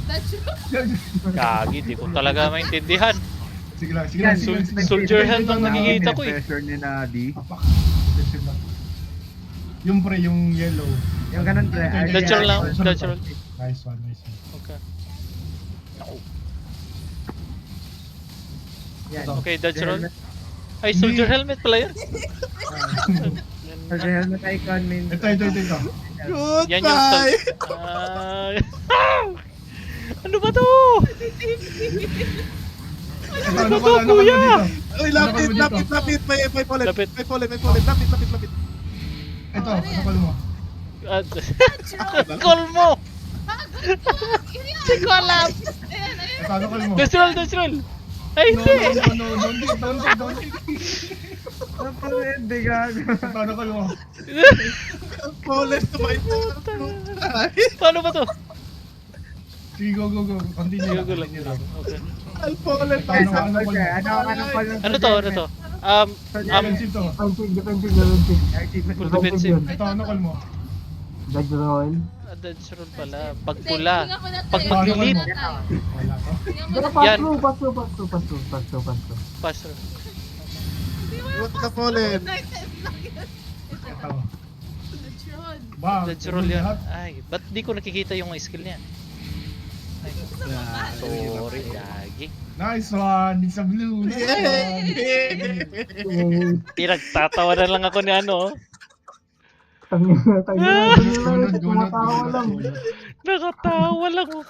That's true. Kagi, di ko talaga maintindihan. Sige lang. Soldier helm ang nakikita ko eh. Pressure ni Nadi. Apak. Yung pre, yung yellow. Yung ganun pre. Natural lang, natural. Nice one. Okay. Yan. Okay, dodge roll. Ay, soldier helmet pala yun. Soldier helmet icon means... Ito. Yan yung Goodbye. Ano ba to? Ano pala dito? Uy, lapit. May polet. Lapit. May polet. Lapit. Ito, ano pala mo? Call mo! Hindi ko alam. Ito, ano pala mo? Dodge roll. Ay, hindi. No, don't hit. Hindi gago. Ito, ano pala mo? Polet to my Paano ba to? Sige, go. Continue Go lang. lang. Okay. polet. Ano pala mo? Ano to? Defensive to. Defensive. Full defensive. Ito, ano pala mo? Dodge roll. Dodge roll pala. Pag pula. Tingnan ko na Pag tayo. mag-delete. Wala to. Tingnan mo Pero na. Yan. pass through. Pass roll. What the polet? Ito. Lechon. Ba, Dodge roll yan. lahat. Ay, ba't di ko nakikita yung skill niya? Ay, sorry, gagi. Nice one. It's a blue. Nice one. Pinagtatawa na lang ako ni ano. Tangina Gunot. tumatawa lang. Nakatawa lang ako.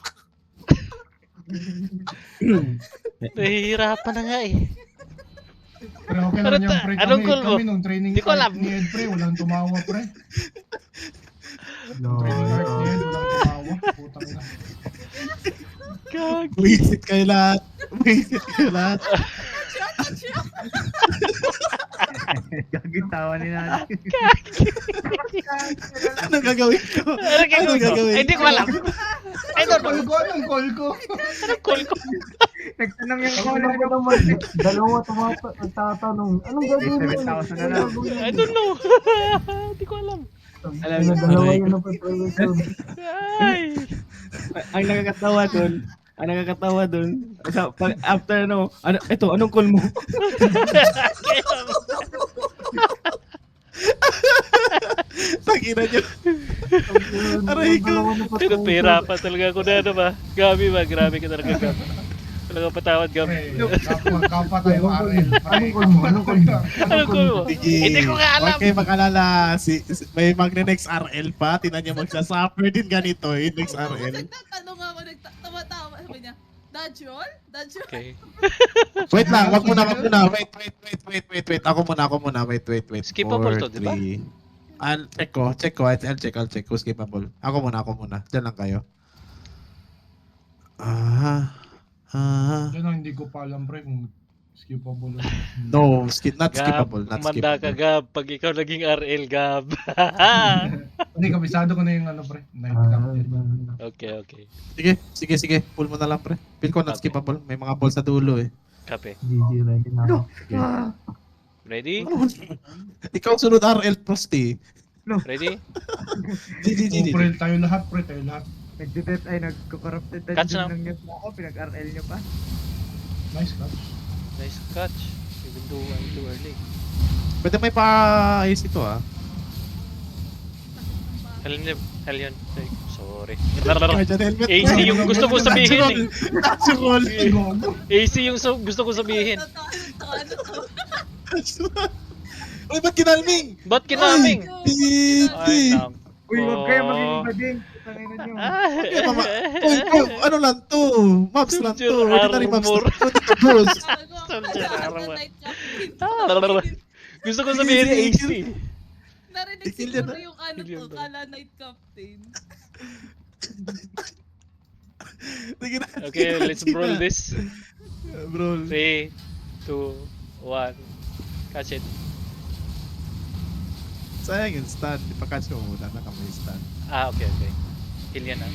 Nahihirapan na nga eh. Pero okay lang yan, pre. Anong goal mo? Kami nung training Di ko alam. arc ni Ed, pre. Walang tumawa, pre. No. Training arc ni Ed, walang tumawa. Putang na. Gagi. Wisit kayo lahat. Gagitawa ni Nadi. Anong gagawin ko? Ano gagawin? Ay, hindi ko alam. I don't know. Anong call ko? Anong call ko? Nagtanong yung Ako call lang ko. naman, dalawa nagtatanong. Anong gagawin mo? 7,000 na lang. I don't know. Hindi ko alam. Alam na dalawa yun ang preparation. Ay. Ang nakakatawa dun, after anong call mo? Tangina nyo. Aray ko. Pinapira pa talaga ako na ano ba? Gabi ba? Grabe ka talaga Gabi. Talaga patawad Gabi. Kapwa tayo RL. Anong call mo? Anong call mo? Sige. Hindi ko nga alam. Huwag kayo makalala. May magne-next RL pa. Tinan niya magsasuffer din ganito. Next RL. Nagtatanong ako, nagtawa-tawa. Sabi niya, dodge roll? Dodge roll? Okay. Wait lang. Wag muna. Wait. Ako muna. Wait. Skippable to, di ba? I'll check ko, skippable. Ako muna. Diyan lang kayo. Yan ang hindi ko pa alam pre kung skippable o No, not Gab, skippable, not kumanda ka, skippable. Gab. Pag ikaw naging RL, Gab. Hindi, kabisado ko na yung ano pre. Night captain. Okay. Sige. Pull mo na lang, pre. Feel ko not Okay. skippable. May mga balls sa dulo eh. Kape. GG, ready na ako. Ready? Ikaw sunod RL Prosti. Ready? GG. Pre, tayo lahat. Nagtitet ay nagko-corrupted Catch dungeon na. lang yun ako, pinag-RL nyo pa. Nice catch. Nice catch. Even though I'm too early. Pwede may pa-ayos ito ah. Hell yun. Sorry. Guardian helmet. AC yung gusto ko sabihin eh. Natural. AC yung gusto ko sabihin. Uy, ba't kinalming? Ba't kinaming? Ay, nako. Uy, huwag kayo maging bading. Tangina nyo. Uy, ano lang to? Maps lang to. Soldier Ordinary maps armor. lang to. Boss. Soldier armor. Night Captain. Gusto ko sabihin AC. Narinig Ikil yan, siguro yung ano Ikil yan to, ba? kala Night Captain. Sige na. Okay, let's brawl this. Bro. 3, 2, 1. Catch it. Sayang yung stand. Ipakatch mo muna. Nakamay stand. Okay. Heal yan ah.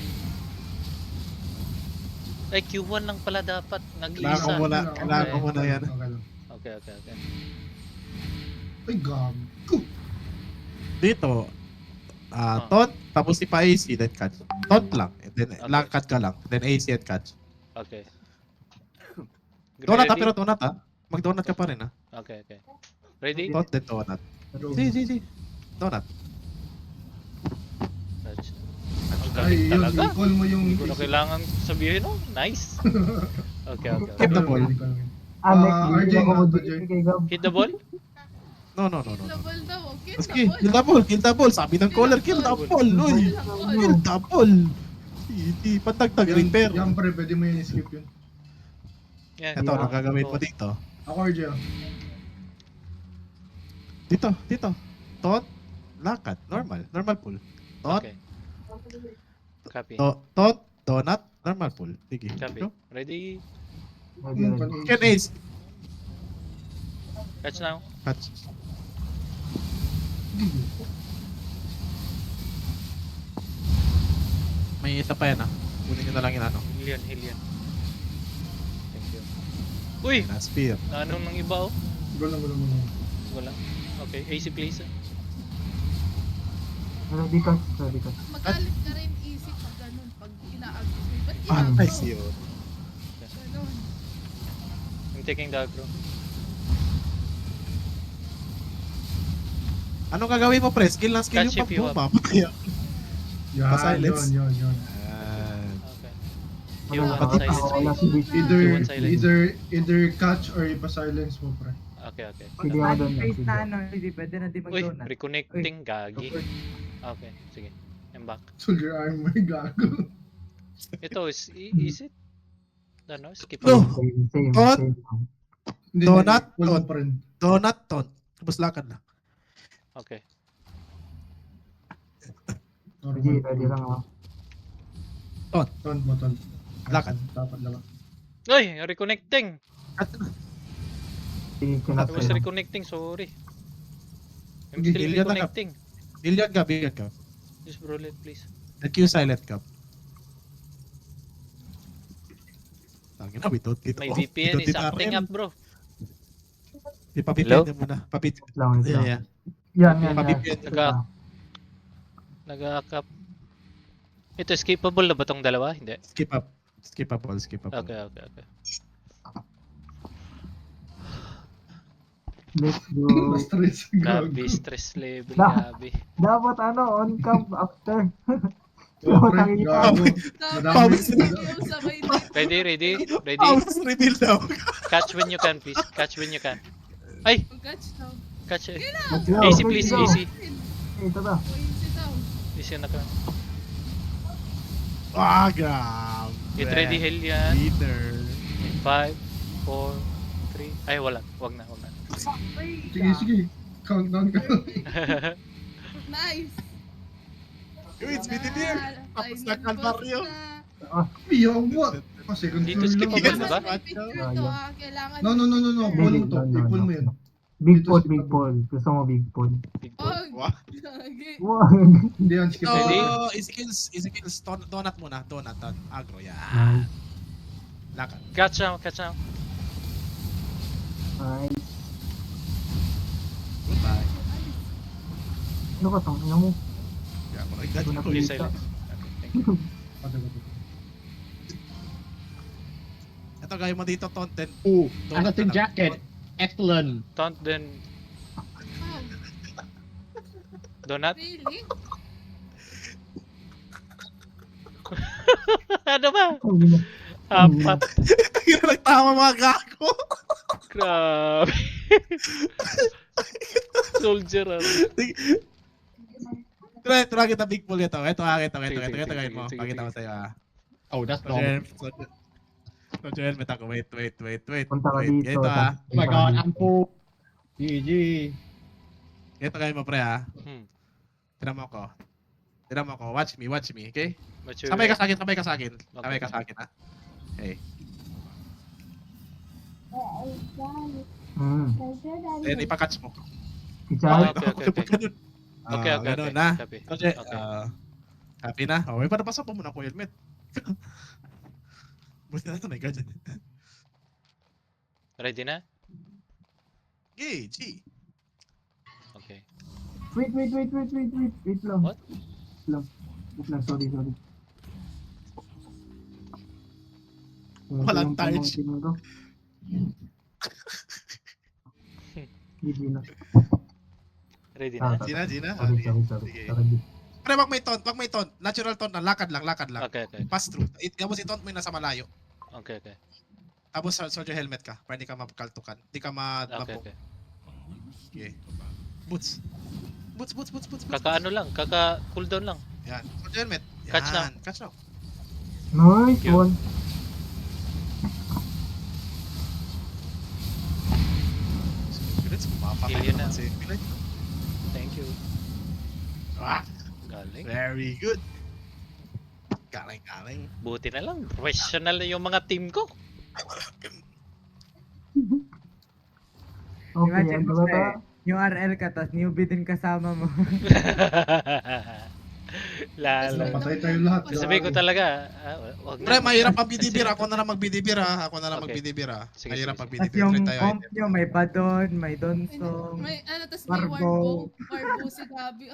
Ay, Q1 lang pala dapat. Nag-iisa. Kailangan ko muna yan. Okay. Ay, gago. Dito, Ah. taunt, tapos si pa-AC, then catch. Taunt lang. And then, Okay. lang cut ka lang. Then AC and catch. Okay. Donut ha, Ready? pero donut ha. Mag-donut ka pa rin ha. Okay. Ready? Taunt, then donut. Si. Donut. Catch. Ang Ay, galing yun. talaga. I-call mo yung... Hindi ko na kailangan sabihin, oh. Nice. Okay. Keep the ball. Alex, RJ hindi ako nga, mag-GG kay Gab. Hit the ball? No. Double daw, okay? Sige, kill the ball. Sabi ng caller, kill the ball. Uy, kill the ball. Hindi, patagtag repair. Yan pre, pwede mo yun i-skip yun. Yan. Ito, anong gagawin mo dito? Ako RJ ah. Dito. Taunt, lakad, normal pull. Taunt, Okay. Copy. taunt, donut, normal pull. Sige. Copy. Go. Ready? Can ace. Catch now. Catch. May isa pa yan ah. Kunin nyo na lang yung ano. Heal yan. Thank you. Uy! Na spear. Anong nang iba, oh? Wala. Wala. Okay, AC please. Ready ka. Magalit ka rin easy pag ganun, pag ina-agree mo. Ba't Ah, ginagawa? nice yun. Ganun. I'm taking the aggro. Anong gagawin mo, pre? Skill lang skill Catch yung if you pag-bomba. Kaya, Yan, Pa-silence. yun. Okay. Ano, Q1 pati- silence. Wala si Vic. Q1 silence. Either catch or ipa-silence mo pre. Okay. Sige ako doon. Face na ano, hindi pwede na di Uy, mag-donut. reconnecting gagi. Okay, sige. I'm back. Soldier armor, gago. Ito is it? Ano, skip. No. Same. Taunt. Hindi, Donut, wala taunt. pa rin. Donut, taunt. Tapos lakad na. Okay. Sige, ready lang ako. Taunt mo. Lakad. Dapat lang. Uy, reconnecting. Sige, I kinat was sa'yo. reconnecting, sorry. I'm Sige, still hilyan lang. reconnecting. Billiard ka. Just roll it, please. The Q silent ka. Tangin na, without dito. My VPN is acting up, bro. Ipapipin Hello? niya muna. Papit. Lang. Yeah. Yan. Papipin. Nag-up. Ito, skippable na ba tong dalawa? Hindi. Skip up. Skippable. Okay. Let's go. Stress, gago. Gabi, stress level, Na- gabi. Dapat on cam after. Oh, pre, gago. Madami. Yung sabay na. Ready? House reveal daw. Catch when you can, please. Catch when you can. Ay! Catch daw. Catch it. Let's go. AC, please, AC. Ito ba? Easy daw. Easy na ka. Grabe. Get ready, hell yan. Leader. 5, 4, 3. Ay, wala. Wag na. Sige. Countdown ka. Nice! Yo, it's Bidibir! Tapos na Calvario. Yo, what? Oh, second Dito floor skip lang. ba ba? Kailangan may picture to ah. Kailangan No, no, no, no, no. may Pull picture. mo to. I-pull mo yun. Big Dito Paul, sa Big tabi. Paul. Gusto mo Big Paul. Big Paul. Oh, Wow. gagi. Wag. Hindi yan, skip Ready? tayo. Ezekiel's donut muna. Donut. Agro. Yan. Nice. Lakad. Catch now, catch now. Nice. Goodbye. Ano ka tong ina mo? Yeah, maragdag Doon ko. ako Please dito. silent. Okay, thank you. Ito gaya mo dito, Tonten. Ooh, Donut Anderson na lang. jacket. Excellent. Taunt then Wow, donut. really? Ano ba? Ang ina. Apat. Tayo na nagtama mga gago. Grabe. Soldier ah. Try kita big pull ito. Ito, ito Sige, gawin mo. sige, Pakita sige. ko sa'yo ah. Oh, that's normal. Soldier helmet ako. Wait. Punta ka Wait. dito. Ito ah. Oh my god, I'm full. GG. Ito gawin mo pre ah. Hmm. Tinan mo ako. Watch me, okay? Mature. Sabay ka sa akin. Sabay ka sa akin ah. Okay. Then ipakatch mo. Kichay. Okay. Okay, Ganun na. Copy. Okay. Okay. Happy na? Okay, para pasok po muna ko helmet. Buti na ito, may gadget. Ready na? Okay, G. Okay. Wait lang. What? Wait lang, sorry. Walang touch. Hindi na. Ready na? Gina. Sorry. Sige. Sorry. Pre, wag may taunt. Natural taunt na. Lakad lang. Okay. Pass through. Tapos i-taunt mo yung nasa malayo. Okay. Tapos soldier helmet ka. Para hindi ka makaltukan. Hindi ka mabok. Okay. Okay. Boots. Kaka-ano lang, kaka-cooldown lang. Yan. Soldier helmet. Yan. Catch na. Catch na. Nice Thank you. one. Let's mapapakita Kill yun na. naman si Pilay. Thank you. Ah, Galing. very good. Galing. Buti na lang, professional na yung mga team ko. Okay, Imagine ano mo ba ta? yung RL ka, tas newbie din kasama mo. Lalo. Patay tayo lahat. Sabi ko talaga, wag Pre, na. mahirap ang bidibir. Ako na lang magbidibir ah. Okay. Sige, Mahirap sige, ang Tas bidibir. yung Try tayo comp item. nyo, may Badon, may Donsong. May ano, tas may Warbo. Warbo si Gabi.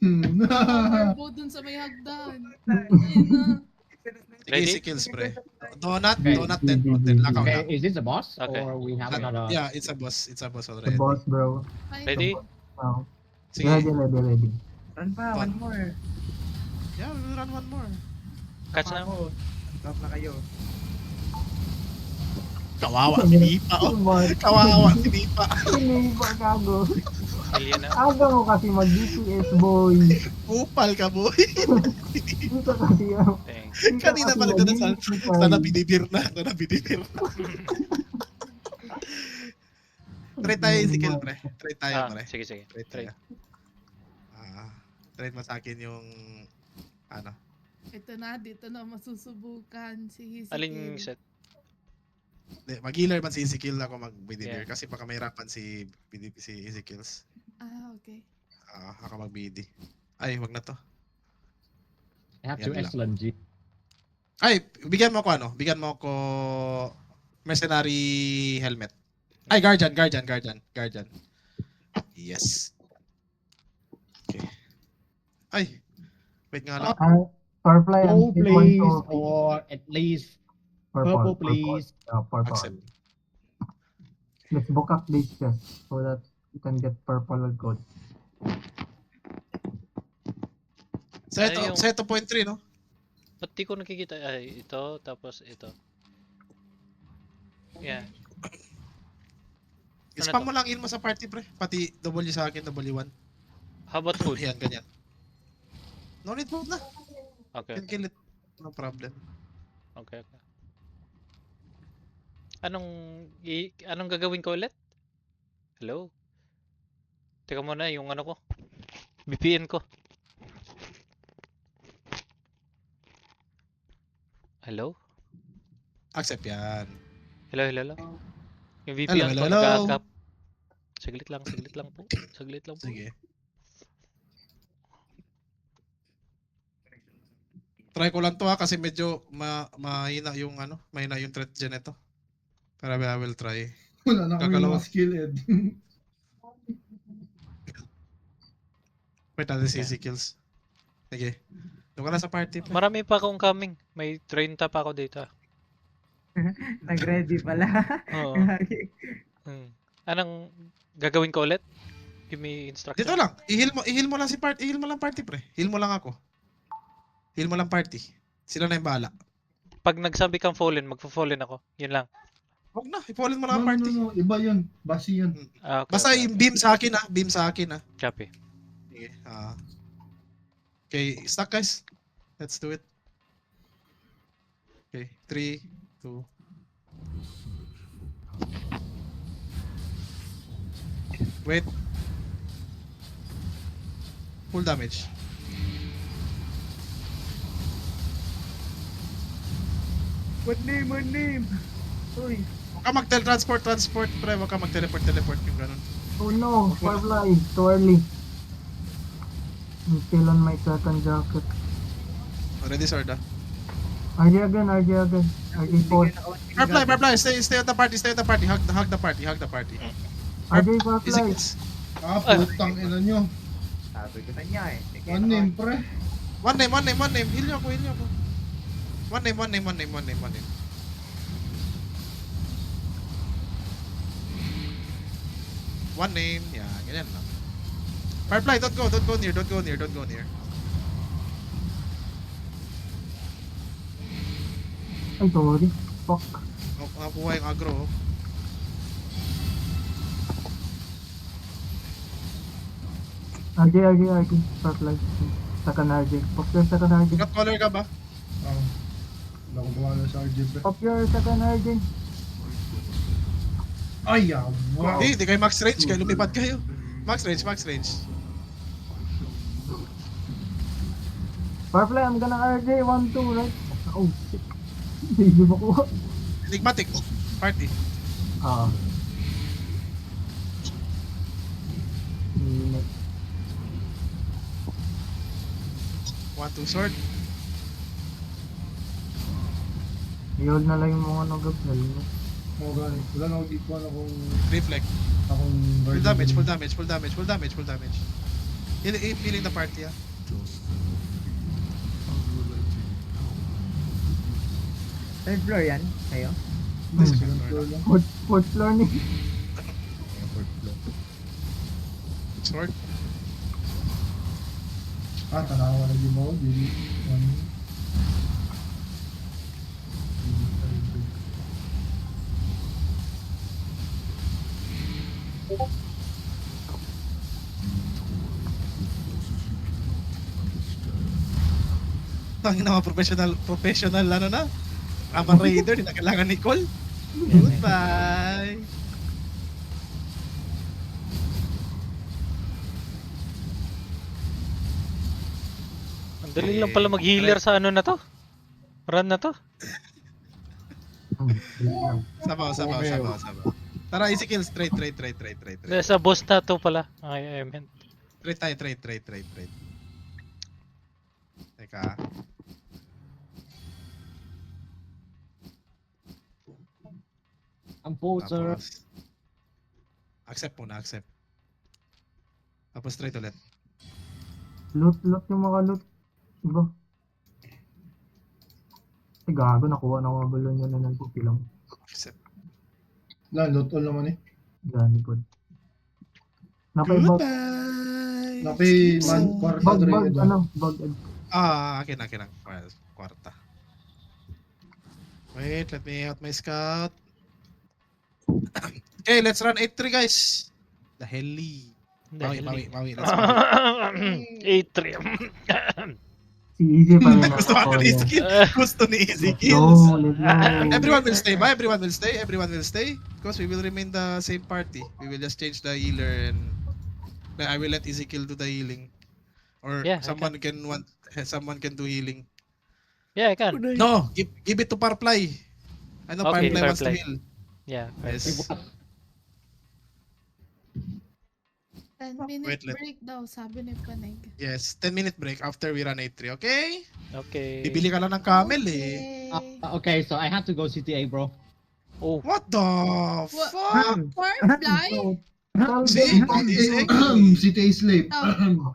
Hmm. Warbo dun sa may hagdan. Ayun na. Ready? Easy kills, pre. Donut Okay. 10. Lockout Okay, lang. is this the boss? Okay. Or we have Not- another? Yeah, it's a boss. It's a boss The already. boss, bro. Ready? Wow. Sige. Ready. Run pa, one more. Yeah, we will run one more. Catch na. Ako. Stop na kayo. Kawawa si Nipa. Oh. Kawawa si Nipa. Hindi ba gago? Alien na. Aga mo kasi mag-DPS, boy. Upal ka, boy. Dito kasi ano. Thanks. dito Kanina kasi pala ganun sa... mag-DPS. Sana bidibir na. Try tayo si Kel, pre. Try tayo, pre. Sige. Try Try. tayo. Try mo sa akin yung... Ano? Ito na, dito na masusubukan si Hisikil. Aling set? Mag-healer man si Ezekiel ako mag-bidibir. Yeah. Kasi baka mahirapan si Ezekiel's. Ah, okay. Ako mag-BD. Ay, wag na to. I have Yan two lang. excellent G. Ay, bigyan mo ako ano? Bigyan mo ako mercenary helmet. Ay, guardian. Yes. Okay. Ay, wait nga lang. Firefly and Gold, Stick one please, to or at least purple, please. Purple. Accept. Let's book up this chest so that you can get purple or gold. Ano yung- Sa ito 0.3, no? Ba't di ko nakikita? Ay, ito, tapos ito. Yeah. Spam to? mo lang in mo sa party, pre. Pati W sa akin, W1. How about food? Ayan, ganyan. No need food na. Okay. Can kill it. No problem. Okay. Anong gagawin ko ulit? Hello? Teka muna, yung ano ko. VPN ko. Hello? Accept yan. Hello, hello, hello. Yung VPN Hello, ko hello. nag-a-gap. Saglit lang po. Saglit lang po. Sige. Try ko lang to ha kasi medyo mahina yung mahina yung threat gen ito. Pero I will try. Wala na kami Gagalaw. mga skill, Ed. Wait natin si kills. Sige. Doon ka na sa party. pre. Marami pa akong coming. May 30 pa ako dito. Nag-ready pala. Oo. Anong gagawin ko ulit? Give me instruction. Dito lang. I-heal mo lang si party. I-heal mo lang party pre. Heal mo lang ako. Heal mo lang party. Sila na yung bahala. Pag nagsabi kang fallen, magfo-fallen ako. Yun lang. Huwag na. I-fallen mo No, lang ang party. no, no. Iba yun. Basi yun. Ah, okay, Basta okay, yung beam sa akin ha. Beam sa akin ha. Copy. Sige. Okay. Stuck guys. Let's do it. Okay. 3, 2. Wait. Full damage. What name? Uy. Huwag ka mag-transport pre. Huwag ka mag-teleport yung ganun. Oh no, Firefly, too early. I'm still on my second jacket. Ready, Sorda? RJ again. RJ 4. Firefly, stay on the party. Hug the party. RJ Easy Firefly. kills. Putang ina nyo. Sabi ko na niya eh. One name, pre. One name. Heal nyo ako. One name. One name. Yeah, ganyan lang. Firefly, don't go near. Ay, sorry. Fuck. Nakuha yung aggro. oh. RJ. Firefly. Second RJ. Pop your second RJ. Got color ka ba? Wala ko bahala sa RJ, pre. Pop your second RJ. Ay, wow. Hindi kayo max range. Kayo lumipad kayo. Max range. Firefly, I'm gonna RJ 1, 2, right? Oh, shit. Hindi makuha. Enigmatic. Party. Minute. 1, 2 sword. Yun na lang yung mga nagab na yun. Oh, gani. Wala na ako dito akong Reflect. guardian. Full damage. Feeling the party ah. Third floor yan? Kayo? Second floor lang. Fourth floor ni. Sword. Tanawa na yung mo. Tangin na mga professional na. Amang Raider, hindi na kailangan ni Cole. Goodbye. Ang dali lang pala mag-healer sa ano na to. Run na to. Sabaw. Tara, easy kills. Trade. Sa boss na to pala. I meant. Trade. Teka. Ang poser. Tapos, accept muna. Tapos trade ulit. Loot yung mga loot. Diba? Ay, gago, nakuha na ako balon yun na nagpupi lang. Accept. Lot all naman eh. Gani po. Napaibag. Goodbye. Napi man, kwarta Bag, rin. bag. Akin ang kwarta. Wait, let me out my scout. Okay, let's run 8-3 guys. The heli. Mawi. Let's mawi. 8-3. Si Easy pa rin Gusto ni Easy Let's kills. go. Everyone will stay ba? Everyone will stay. Because we will remain the same party. We will just change the healer and I will let Easy kill do the healing. Or Yeah, I someone can do healing. Yeah, I can. No, give it to Parfly. I know Okay, Parfly wants to Firefly. heal. Yeah. Yes. 10-minute Wait, break daw, sabi ni Paneg. Yes, 10-minute break after we run A3, okay? Okay. Bibili ka lang ng camel eh. Okay. Okay, so I have to go CTA, bro. Oh, What the fuck? Firefly? See? What is it? Si Tay Slave. Oh.